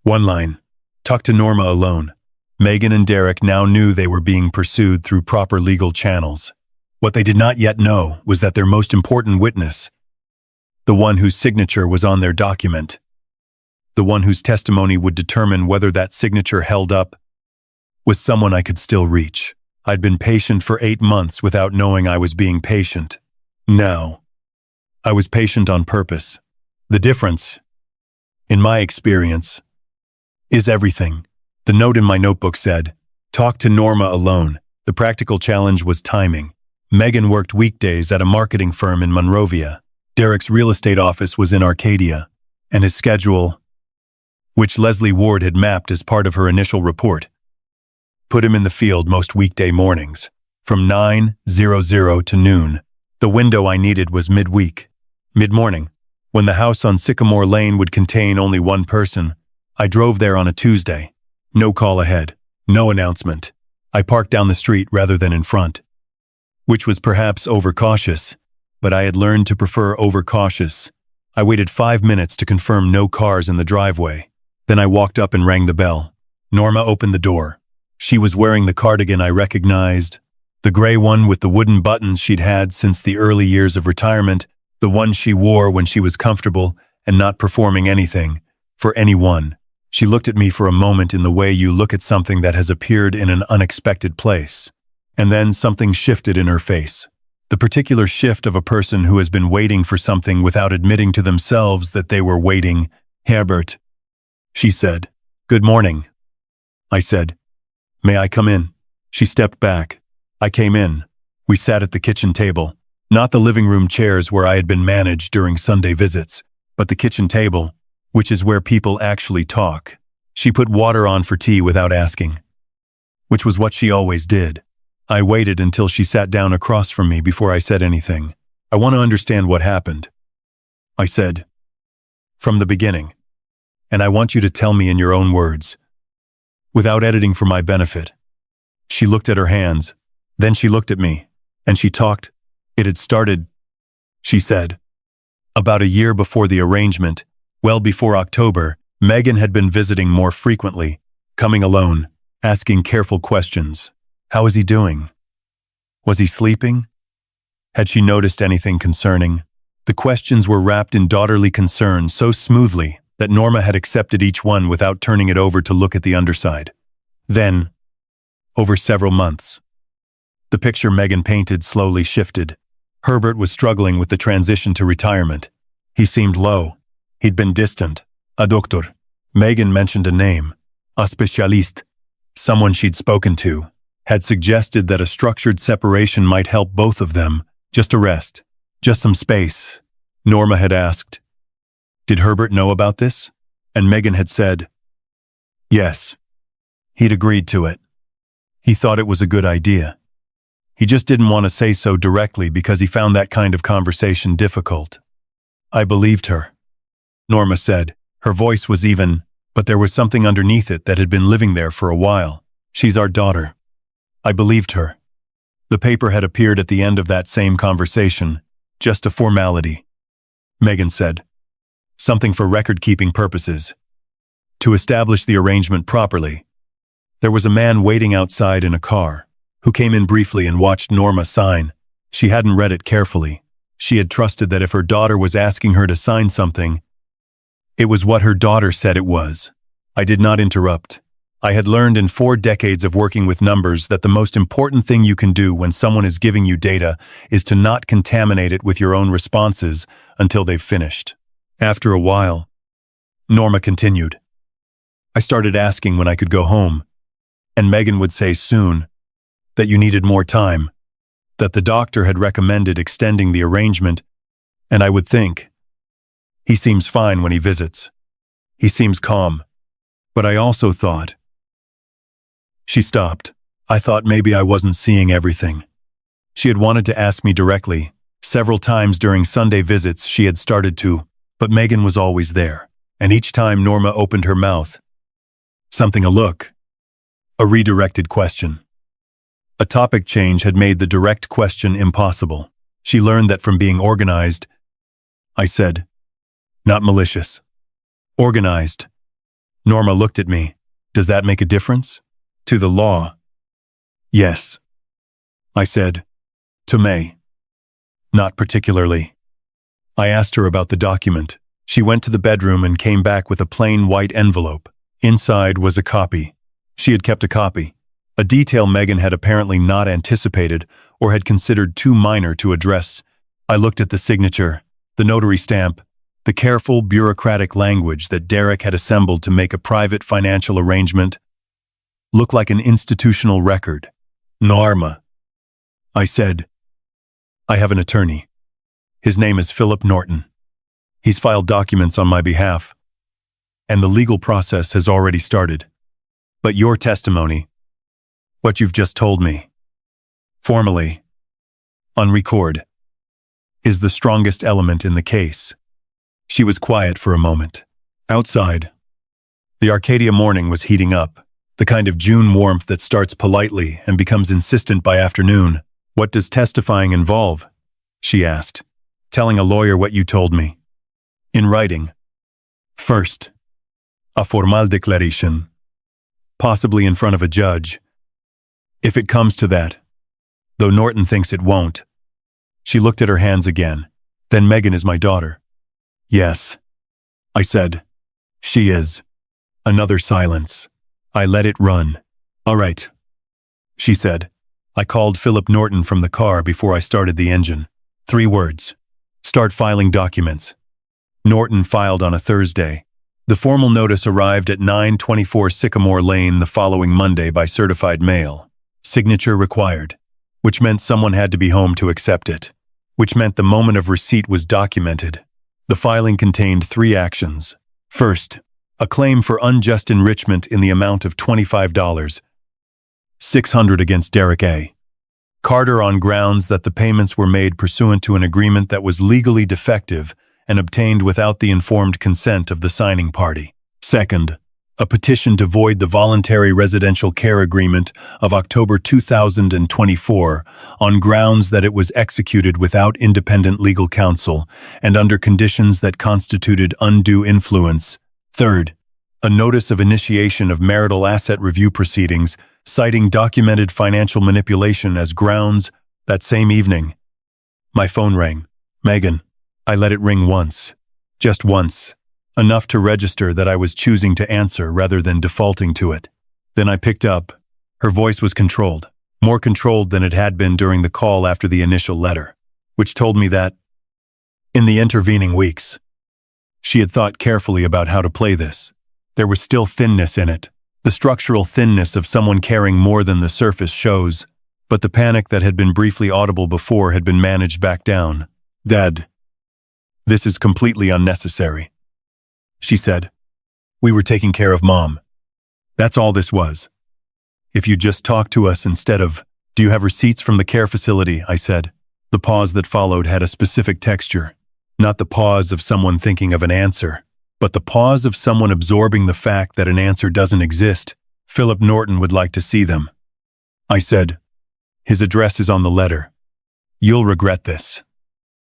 1 line. Talk to Norma alone. Megan and Derek now knew they were being pursued through proper legal channels. What they did not yet know was that their most important witness, the one whose signature was on their document, the one whose testimony would determine whether that signature held up, was someone I could still reach. I'd been patient for 8 months without knowing I was being patient. Now, I was patient on purpose. The difference, in my experience, is everything. The note in my notebook said, talk to Norma alone. The practical challenge was timing. Megan worked weekdays at a marketing firm in Monrovia. Derek's real estate office was in Arcadia, and his schedule, which Leslie Ward had mapped as part of her initial report, put him in the field most weekday mornings, from 9:00 to noon. The window I needed was midweek, mid-morning, when the house on Sycamore Lane would contain only one person. I drove there on a Tuesday. No call ahead, no announcement. I parked down the street rather than in front, which was perhaps overcautious, but I had learned to prefer overcautious. I waited 5 minutes to confirm no cars in the driveway. Then I walked up and rang the bell. Norma opened the door. She was wearing the cardigan I recognized, the gray one with the wooden buttons she'd had since the early years of retirement, the one she wore when she was comfortable and not performing anything, for anyone. She looked at me for a moment in the way you look at something that has appeared in an unexpected place. And then something shifted in her face. The particular shift of a person who has been waiting for something without admitting to themselves that they were waiting. Herbert, she said. Good morning. I said, may I come in? She stepped back. I came in. We sat at the kitchen table. Not the living room chairs where I had been managed during Sunday visits, but the kitchen table, which is where people actually talk. She put water on for tea without asking, which was what she always did. I waited until she sat down across from me before I said anything. I want to understand what happened. I said, from the beginning. And I want you to tell me in your own words, without editing for my benefit. She looked at her hands. Then she looked at me, and she talked. It had started, she said, about a year before the arrangement, well before October, Megan had been visiting more frequently, coming alone, asking careful questions. How is he doing? Was he sleeping? Had she noticed anything concerning? The questions were wrapped in daughterly concern so smoothly that Norma had accepted each one without turning it over to look at the underside. Then, over several months, the picture Megan painted slowly shifted. Herbert was struggling with the transition to retirement. He seemed low. He'd been distant. A doctor. Megan mentioned a name. A specialist. Someone she'd spoken to. Had suggested that a structured separation might help both of them. Just a rest. Just some space. Norma had asked, "Did Herbert know about this?" And Megan had said, yes. He'd agreed to it. He thought it was a good idea. He just didn't want to say so directly because he found that kind of conversation difficult. I believed her, Norma said. Her voice was even, but there was something underneath it that had been living there for a while. She's our daughter. I believed her. The paper had appeared at the end of that same conversation, just a formality. Megan said, something for record-keeping purposes. To establish the arrangement properly. There was a man waiting outside in a car, who came in briefly and watched Norma sign. She hadn't read it carefully. She had trusted that if her daughter was asking her to sign something, it was what her daughter said it was. I did not interrupt. I had learned in 4 decades of working with numbers that the most important thing you can do when someone is giving you data is to not contaminate it with your own responses until they've finished. After a while, Norma continued. I started asking when I could go home, and Megan would say soon that you needed more time, that the doctor had recommended extending the arrangement, and I would think, he seems fine when he visits. He seems calm. But I also thought. She stopped. I thought maybe I wasn't seeing everything. She had wanted to ask me directly. Several times during Sunday visits she had started to, but Megan was always there, and each time Norma opened her mouth, a look, a redirected question. A topic change had made the direct question impossible. She learned that from being organized. I said, not malicious. Organized. Norma looked at me. Does that make a difference? To the law? Yes. I said, to May. Not particularly. I asked her about the document. She went to the bedroom and came back with a plain white envelope. Inside was a copy. She had kept a copy. A detail Megan had apparently not anticipated or had considered too minor to address. I looked at the signature, the notary stamp, the careful, bureaucratic language that Derek had assembled to make a private financial arrangement look like an institutional record. Norma. I said, I have an attorney. His name is Philip Norton. He's filed documents on my behalf, and the legal process has already started. But your testimony, what you've just told me, formally, on record, is the strongest element in the case. She was quiet for a moment. Outside, the Arcadia morning was heating up, the kind of June warmth that starts politely and becomes insistent by afternoon. What does testifying involve? She asked. Telling a lawyer what you told me. In writing. First, a formal declaration, possibly in front of a judge. If it comes to that, though Norton thinks it won't. She looked at her hands again. Then Megan is my daughter. Yes, I said. She is. Another silence. I let it run. All right, she said. I called Philip Norton from the car before I started the engine. 3 words. Start filing documents. Norton filed on a Thursday. The formal notice arrived at 924 Sycamore Lane the following Monday by certified mail. Signature required, which meant someone had to be home to accept it, which meant the moment of receipt was documented. The filing contained 3 actions. First, a claim for unjust enrichment in the amount of $25, $600 against Derek A. Carter on grounds that the payments were made pursuant to an agreement that was legally defective and obtained without the informed consent of the signing party. Second, a petition to void the voluntary residential care agreement of October 2024 on grounds that it was executed without independent legal counsel and under conditions that constituted undue influence. Third, a notice of initiation of marital asset review proceedings, citing documented financial manipulation as grounds. That same evening, my phone rang. Megan. I let it ring once. Just once. Enough to register that I was choosing to answer rather than defaulting to it. Then I picked up. Her voice was controlled, more controlled than it had been during the call after the initial letter, which told me that, in the intervening weeks, she had thought carefully about how to play this. There was still thinness in it, the structural thinness of someone caring more than the surface shows, but the panic that had been briefly audible before had been managed back down. Dad, this is completely unnecessary, she said. We were taking care of Mom. That's all this was. If you just talk to us instead of, do you have receipts from the care facility, I said. The pause that followed had a specific texture, not the pause of someone thinking of an answer, but the pause of someone absorbing the fact that an answer doesn't exist. Philip Norton would like to see them. I said, his address is on the letter. You'll regret this,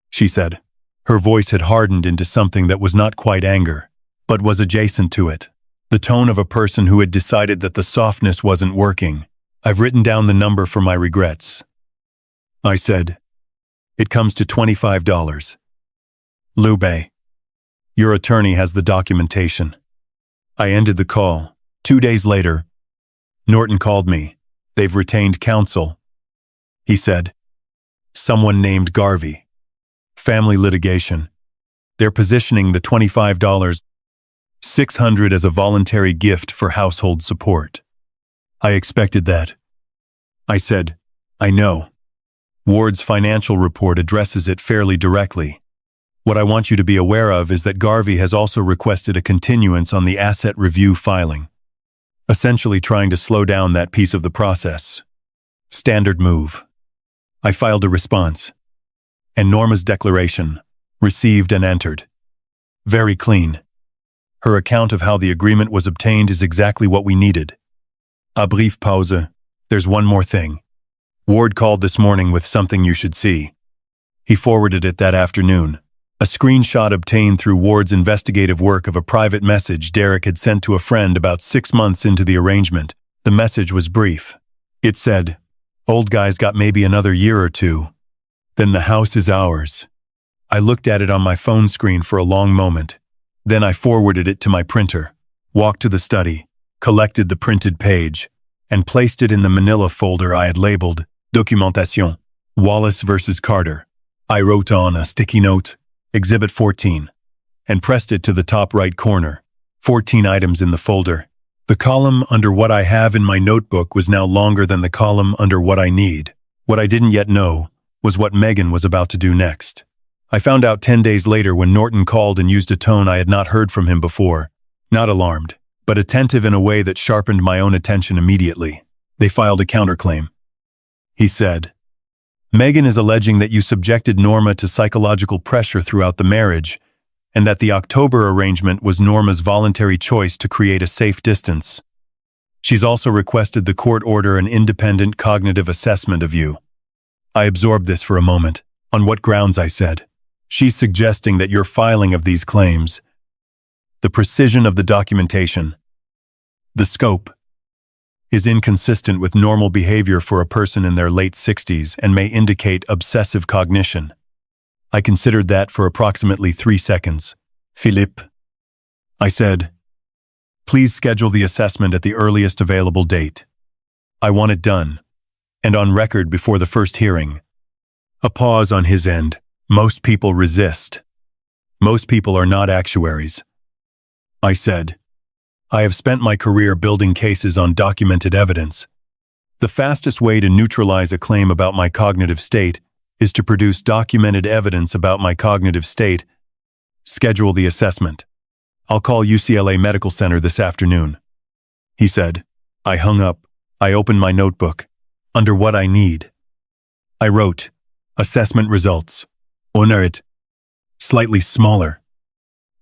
she said. Her voice had hardened into something that was not quite anger, but was adjacent to it. The tone of a person who had decided that the softness wasn't working. I've written down the number for my regrets. I said, it comes to $25. Lube, your attorney has the documentation. I ended the call. 2 days later, Norton called me. They've retained counsel, he said. Someone named Garvey. Family litigation. They're positioning the $25, $600 as a voluntary gift for household support. I expected that. I said, I know. Ward's financial report addresses it fairly directly. What I want you to be aware of is that Garvey has also requested a continuance on the asset review filing, essentially trying to slow down that piece of the process. Standard move. I filed a response, and Norma's declaration, received and entered. Very clean. Her account of how the agreement was obtained is exactly what we needed. A brief pause. There's one more thing. Ward called this morning with something you should see. He forwarded it that afternoon. A screenshot obtained through Ward's investigative work of a private message Derek had sent to a friend about 6 months into the arrangement. The message was brief. It said, "Old guy's got maybe another year or two. Then the house is ours." I looked at it on my phone screen for a long moment. Then I forwarded it to my printer, walked to the study, collected the printed page, and placed it in the manila folder I had labeled Documentation, Wallace versus Carter. I wrote on a sticky note, Exhibit 14, and pressed it to the top right corner. 14 items in the folder. The column under what I have in my notebook was now longer than the column under what I need. What I didn't yet know was what Megan was about to do next. I found out 10 days later when Norton called and used a tone I had not heard from him before. Not alarmed, but attentive in a way that sharpened my own attention immediately. They filed a counterclaim. He said, "Megan is alleging that you subjected Norma to psychological pressure throughout the marriage, and that the October arrangement was Norma's voluntary choice to create a safe distance. She's also requested the court order an independent cognitive assessment of you." I absorbed this for a moment. On what grounds, I said. She's suggesting that your filing of these claims, the precision of the documentation, the scope, is inconsistent with normal behavior for a person in their late 60s and may indicate obsessive cognition. I considered that for approximately 3 seconds. "Philippe," I said, "please schedule the assessment at the earliest available date. I want it done, and on record before the first hearing." A pause on his end. Most people resist. Most people are not actuaries. I said, "I have spent my career building cases on documented evidence. The fastest way to neutralize a claim about my cognitive state is to produce documented evidence about my cognitive state. Schedule the assessment. I'll call UCLA Medical Center this afternoon." He said. I hung up. I opened my notebook. Under what I need. I wrote, "Assessment results. Honor it." Slightly smaller.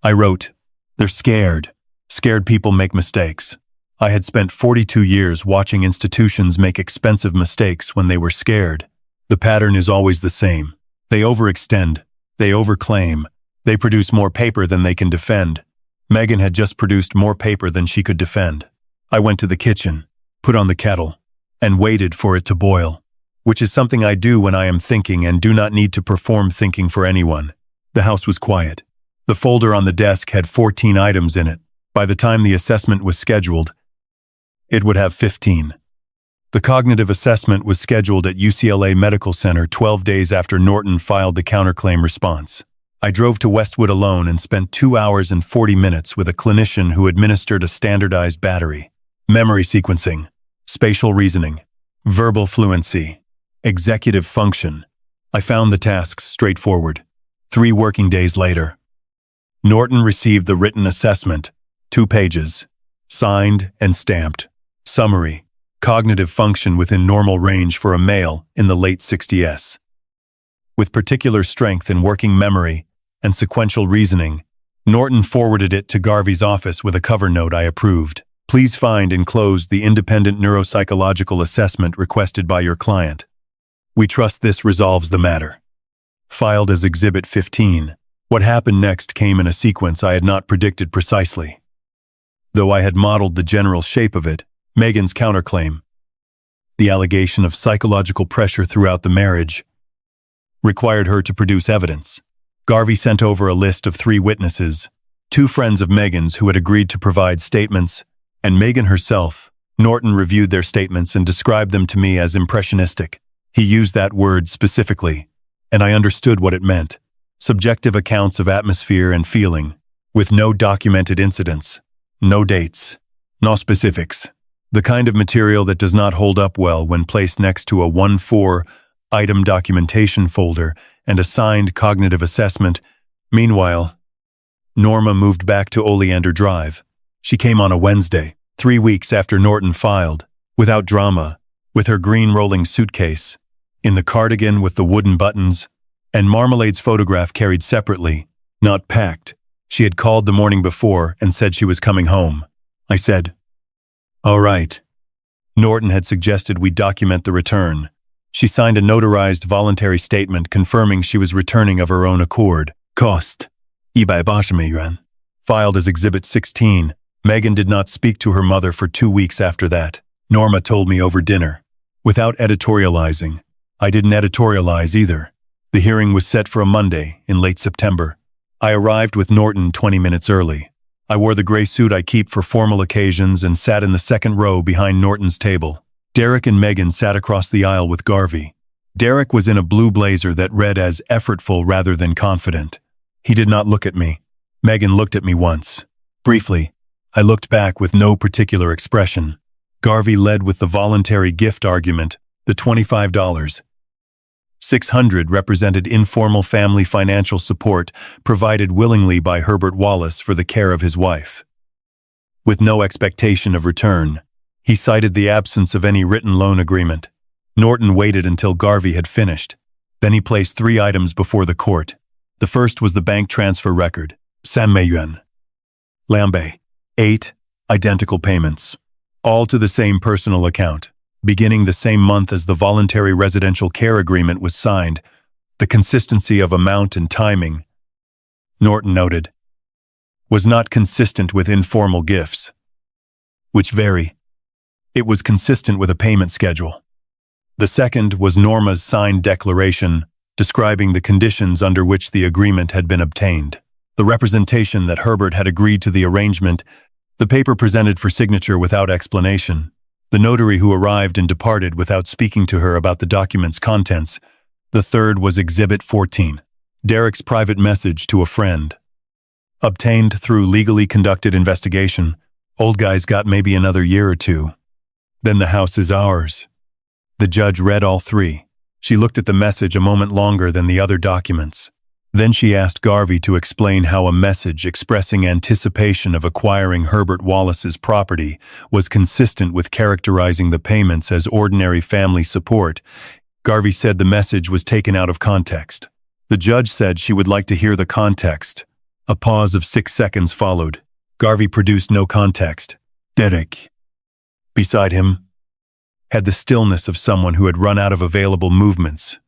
I wrote, "They're scared. Scared people make mistakes." I had spent 42 years watching institutions make expensive mistakes when they were scared. The pattern is always the same. They overextend. They overclaim. They produce more paper than they can defend. Megan had just produced more paper than she could defend. I went to the kitchen, put on the kettle, and waited for it to boil, which is something I do when I am thinking and do not need to perform thinking for anyone. The house was quiet. The folder on the desk had 14 items in it. By the time the assessment was scheduled, it would have 15. The cognitive assessment was scheduled at UCLA Medical Center 12 days after Norton filed the counterclaim response. I drove to Westwood alone and spent 2 hours and 40 minutes with a clinician who administered a standardized battery. Memory sequencing, spatial reasoning, verbal fluency, executive function. I found the tasks straightforward. 3 working days later, Norton received the written assessment, 2 pages, signed and stamped. Summary: cognitive function within normal range for a male in the late 60s. With particular strength in working memory and sequential reasoning, Norton forwarded it to Garvey's office with a cover note I approved. Please find enclosed the independent neuropsychological assessment requested by your client. We trust this resolves the matter. Filed as Exhibit 15. What happened next came in a sequence I had not predicted precisely. Though I had modeled the general shape of it, Megan's counterclaim, the allegation of psychological pressure throughout the marriage, required her to produce evidence. Garvey sent over a list of 3 witnesses, 2 friends of Megan's who had agreed to provide statements, and Megan herself. Norton reviewed their statements and described them to me as impressionistic. He used that word specifically, and I understood what it meant. Subjective accounts of atmosphere and feeling, with no documented incidents, no dates, no specifics. The kind of material that does not hold up well when placed next to a 1-4-item documentation folder and a signed cognitive assessment. Meanwhile, Norma moved back to Oleander Drive. She came on a Wednesday, 3 weeks after Norton filed, without drama, with her green rolling suitcase, in the cardigan with the wooden buttons, and Marmalade's photograph carried separately, not packed. She had called the morning before and said she was coming home. I said, "All right." Norton had suggested we document the return. She signed a notarized voluntary statement confirming she was returning of her own accord. Cost: $200,000. Filed as Exhibit 16. Megan did not speak to her mother for 2 weeks after that. Norma told me over dinner. Without editorializing. I didn't editorialize either. The hearing was set for a Monday in late September. I arrived with Norton 20 minutes early. I wore the gray suit I keep for formal occasions and sat in the second row behind Norton's table. Derek and Megan sat across the aisle with Garvey. Derek was in a blue blazer that read as effortful rather than confident. He did not look at me. Megan looked at me once. Briefly, I looked back with no particular expression. Garvey led with the voluntary gift argument, the $25. $600 represented informal family financial support provided willingly by Herbert Wallace for the care of his wife. With no expectation of return, he cited the absence of any written loan agreement. Norton waited until Garvey had finished. Then he placed 3 items before the court. The first was the bank transfer record, $100,000. Lambe, 8 identical payments, all to the same personal account. Beginning the same month as the voluntary residential care agreement was signed, the consistency of amount and timing, Norton noted, was not consistent with informal gifts, which vary. It was consistent with a payment schedule. The second was Norma's signed declaration describing the conditions under which the agreement had been obtained. The representation that Herbert had agreed to the arrangement, the paper presented for signature without explanation. The notary who arrived and departed without speaking to her about the document's contents. The third was Exhibit 14, Derek's private message to a friend. Obtained through legally conducted investigation. Old guy's got maybe another year or 2. Then the house is ours. The judge read all 3. She looked at the message a moment longer than the other documents. Then she asked Garvey to explain how a message expressing anticipation of acquiring Herbert Wallace's property was consistent with characterizing the payments as ordinary family support. Garvey said the message was taken out of context. The judge said she would like to hear the context. A pause of 6 seconds followed. Garvey produced no context. Derek, beside him, had the stillness of someone who had run out of available movements.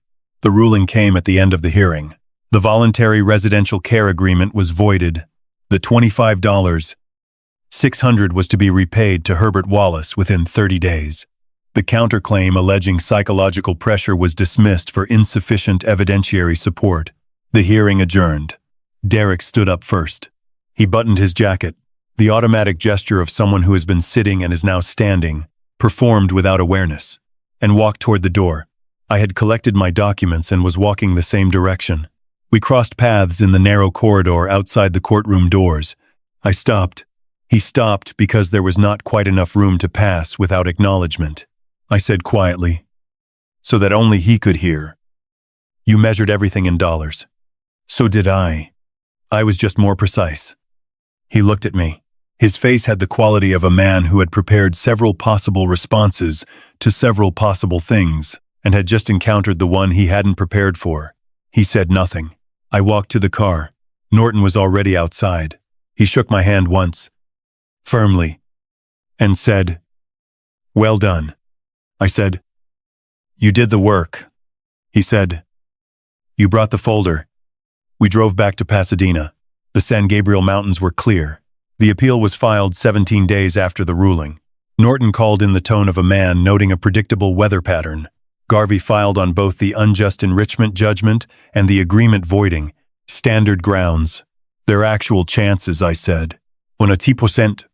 The ruling came at the end of the hearing. The voluntary residential care agreement was voided. The $25, $600 was to be repaid to Herbert Wallace within 30 days. The counterclaim alleging psychological pressure was dismissed for insufficient evidentiary support. The hearing adjourned. Derek stood up first. He buttoned his jacket, the automatic gesture of someone who has been sitting and is now standing, performed without awareness, and walked toward the door. I had collected my documents and was walking the same direction. We crossed paths in the narrow corridor outside the courtroom doors. I stopped. He stopped because there was not quite enough room to pass without acknowledgement. I said quietly, so that only he could hear, "You measured everything in dollars." So did I. I was just more precise. He looked at me. His face had the quality of a man who had prepared several possible responses to several possible things and had just encountered the one he hadn't prepared for. He said nothing. I walked to the car. Norton was already outside. He shook my hand once, firmly, and said, "Well done." I said, "You did the work." He said, "You brought the folder." We drove back to Pasadena. The San Gabriel Mountains were clear. The appeal was filed 17 days after the ruling. Norton called in the tone of a man noting a predictable weather pattern. Garvey filed on both the unjust enrichment judgment and the agreement voiding, standard grounds. Their actual chances, I said. 1%.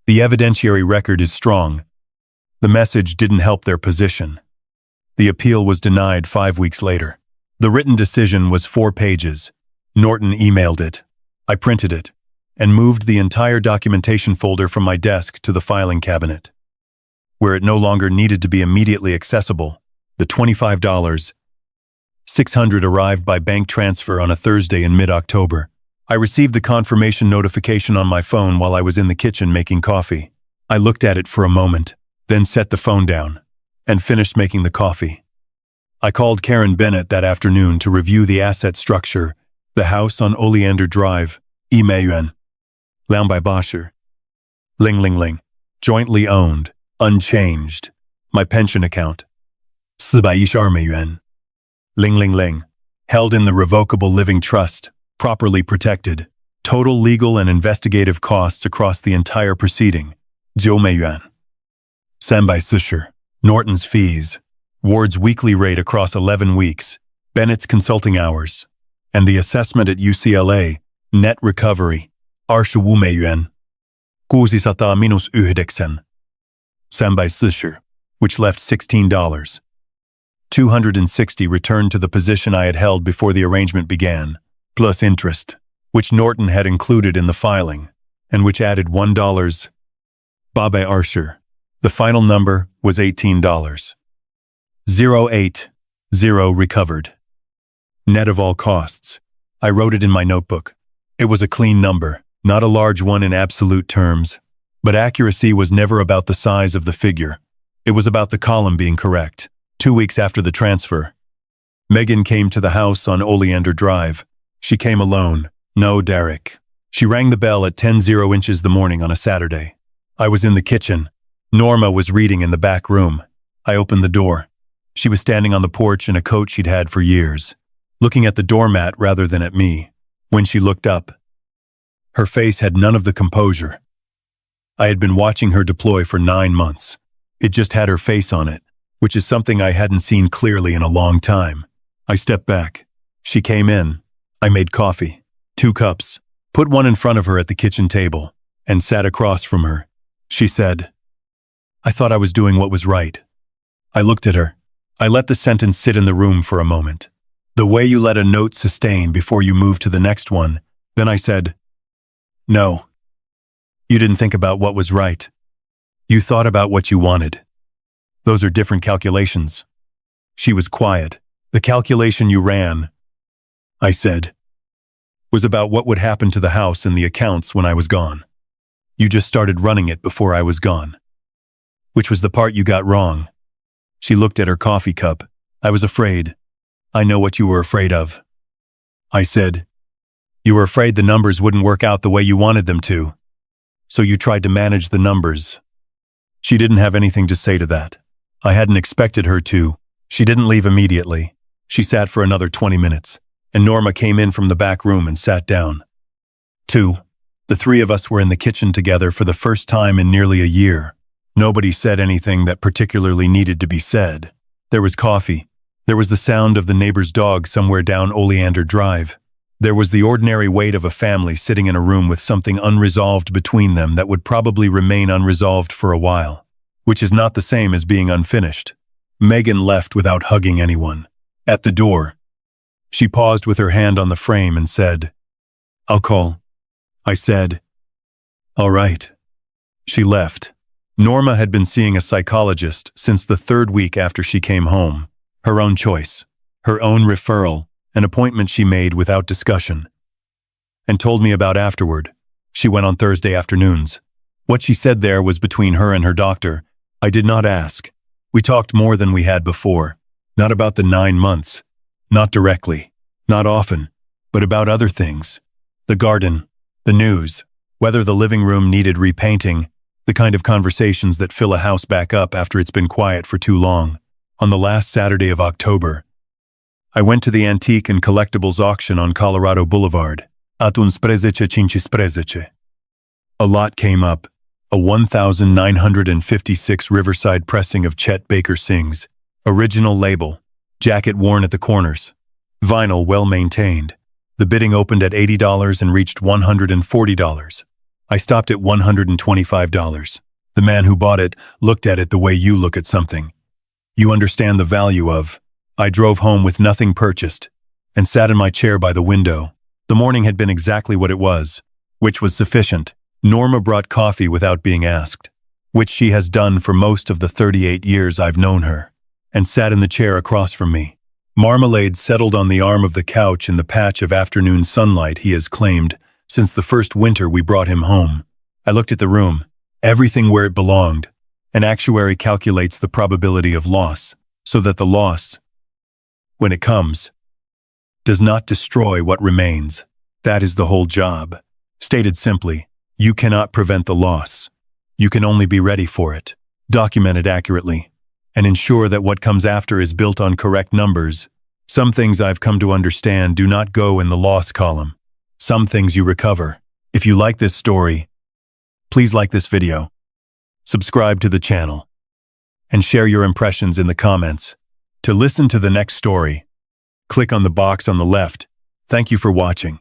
The evidentiary record is strong. The message didn't help their position. The appeal was denied 5 weeks later. The written decision was 4 pages. Norton emailed it. I printed it and moved the entire documentation folder from my desk to the filing cabinet, where it no longer needed to be immediately accessible. The $25, $600 arrived by bank transfer on a Thursday in mid-October. I received the confirmation notification on my phone while I was in the kitchen making coffee. I looked at it for a moment, then set the phone down and finished making the coffee. I called Karen Bennett that afternoon to review the asset structure, the house on Oleander Drive, Yuan. Lang by Boscher. Ling Ling Ling. Jointly owned, unchanged. My pension account. 412美元. Ling Ling Ling. Held in the Revocable Living Trust, properly protected. Total legal and investigative costs across the entire proceeding. 9美元. 340. Norton's fees. Ward's weekly rate across 11 weeks. Bennett's consulting hours. And the assessment at UCLA, net recovery. 25美元. 600 minus 9. 340. Which left $16. 260 returned to the position I had held before the arrangement began, plus interest, which Norton had included in the filing, and which added $1. Babe Archer. The final number was $18. 080 recovered. Net of all costs. I wrote it in my notebook. It was a clean number, not a large one in absolute terms, but accuracy was never about the size of the figure. It was about the column being correct. 2 weeks after the transfer, Megan came to the house on Oleander Drive. She came alone. No Derek. She rang the bell at 10:00 inches the morning on a Saturday. I was in the kitchen. Norma was reading in the back room. I opened the door. She was standing on the porch in a coat she'd had for years, looking at the doormat rather than at me. When she looked up, her face had none of the composure. I had been watching her deploy for 9 months. It just had her face on it, which is something I hadn't seen clearly in a long time. I stepped back. She came in. I made coffee. 2 cups. Put one in front of her at the kitchen table, and sat across from her. She said, "I thought I was doing what was right." I looked at her. I let the sentence sit in the room for a moment. The way you let a note sustain before you move to the next one. Then I said, "No. You didn't think about what was right. You thought about what you wanted. Those are different calculations." She was quiet. "The calculation you ran," I said, "was about what would happen to the house and the accounts when I was gone. You just started running it before I was gone. Which was the part you got wrong." She looked at her coffee cup. "I was afraid. I know what you were afraid of." I said, "You were afraid the numbers wouldn't work out the way you wanted them to. So you tried to manage the numbers." She didn't have anything to say to that. I hadn't expected her to. She didn't leave immediately. She sat for another 20 minutes, and Norma came in from the back room and sat down. 2. The three of us were in the kitchen together for the first time in nearly a year. Nobody said anything that particularly needed to be said. There was coffee. There was the sound of the neighbor's dog somewhere down Oleander Drive. There was the ordinary weight of a family sitting in a room with something unresolved between them that would probably remain unresolved for a while, which is not the same as being unfinished. Megan left without hugging anyone. At the door, she paused with her hand on the frame and said, "I'll call." I said, "All right." She left. Norma had been seeing a psychologist since the third week after she came home. Her own choice, her own referral, an appointment she made without discussion. And told me about afterward. She went on Thursday afternoons. What she said there was between her and her doctor. I did not ask. We talked more than we had before. Not about the 9 months. Not directly. Not often. But about other things. The garden. The news. Whether the living room needed repainting. The kind of conversations that fill a house back up after it's been quiet for too long. On the last Saturday of October, I went to the antique and collectibles auction on Colorado Boulevard. A lot came up. A 1956 Riverside pressing of Chet Baker Singh's original label, jacket worn at the corners, vinyl well maintained. The bidding opened at $80 and reached $140. I stopped at $125. The man who bought it looked at it the way you look at something. You understand the value of. I drove home with nothing purchased and sat in my chair by the window. The morning had been exactly what it was, which was sufficient. Norma brought coffee without being asked, which she has done for most of the 38 years I've known her, and sat in the chair across from me. Marmalade settled on the arm of the couch in the patch of afternoon sunlight he has claimed since the first winter we brought him home. I looked at the room, everything where it belonged. An actuary calculates the probability of loss, so that the loss, when it comes, does not destroy what remains. That is the whole job. Stated simply, you cannot prevent the loss. You can only be ready for it, document it accurately, and ensure that what comes after is built on correct numbers. Some things I've come to understand do not go in the loss column. Some things you recover. If you like this story, please like this video, subscribe to the channel, and share your impressions in the comments. To listen to the next story, click on the box on the left. Thank you for watching.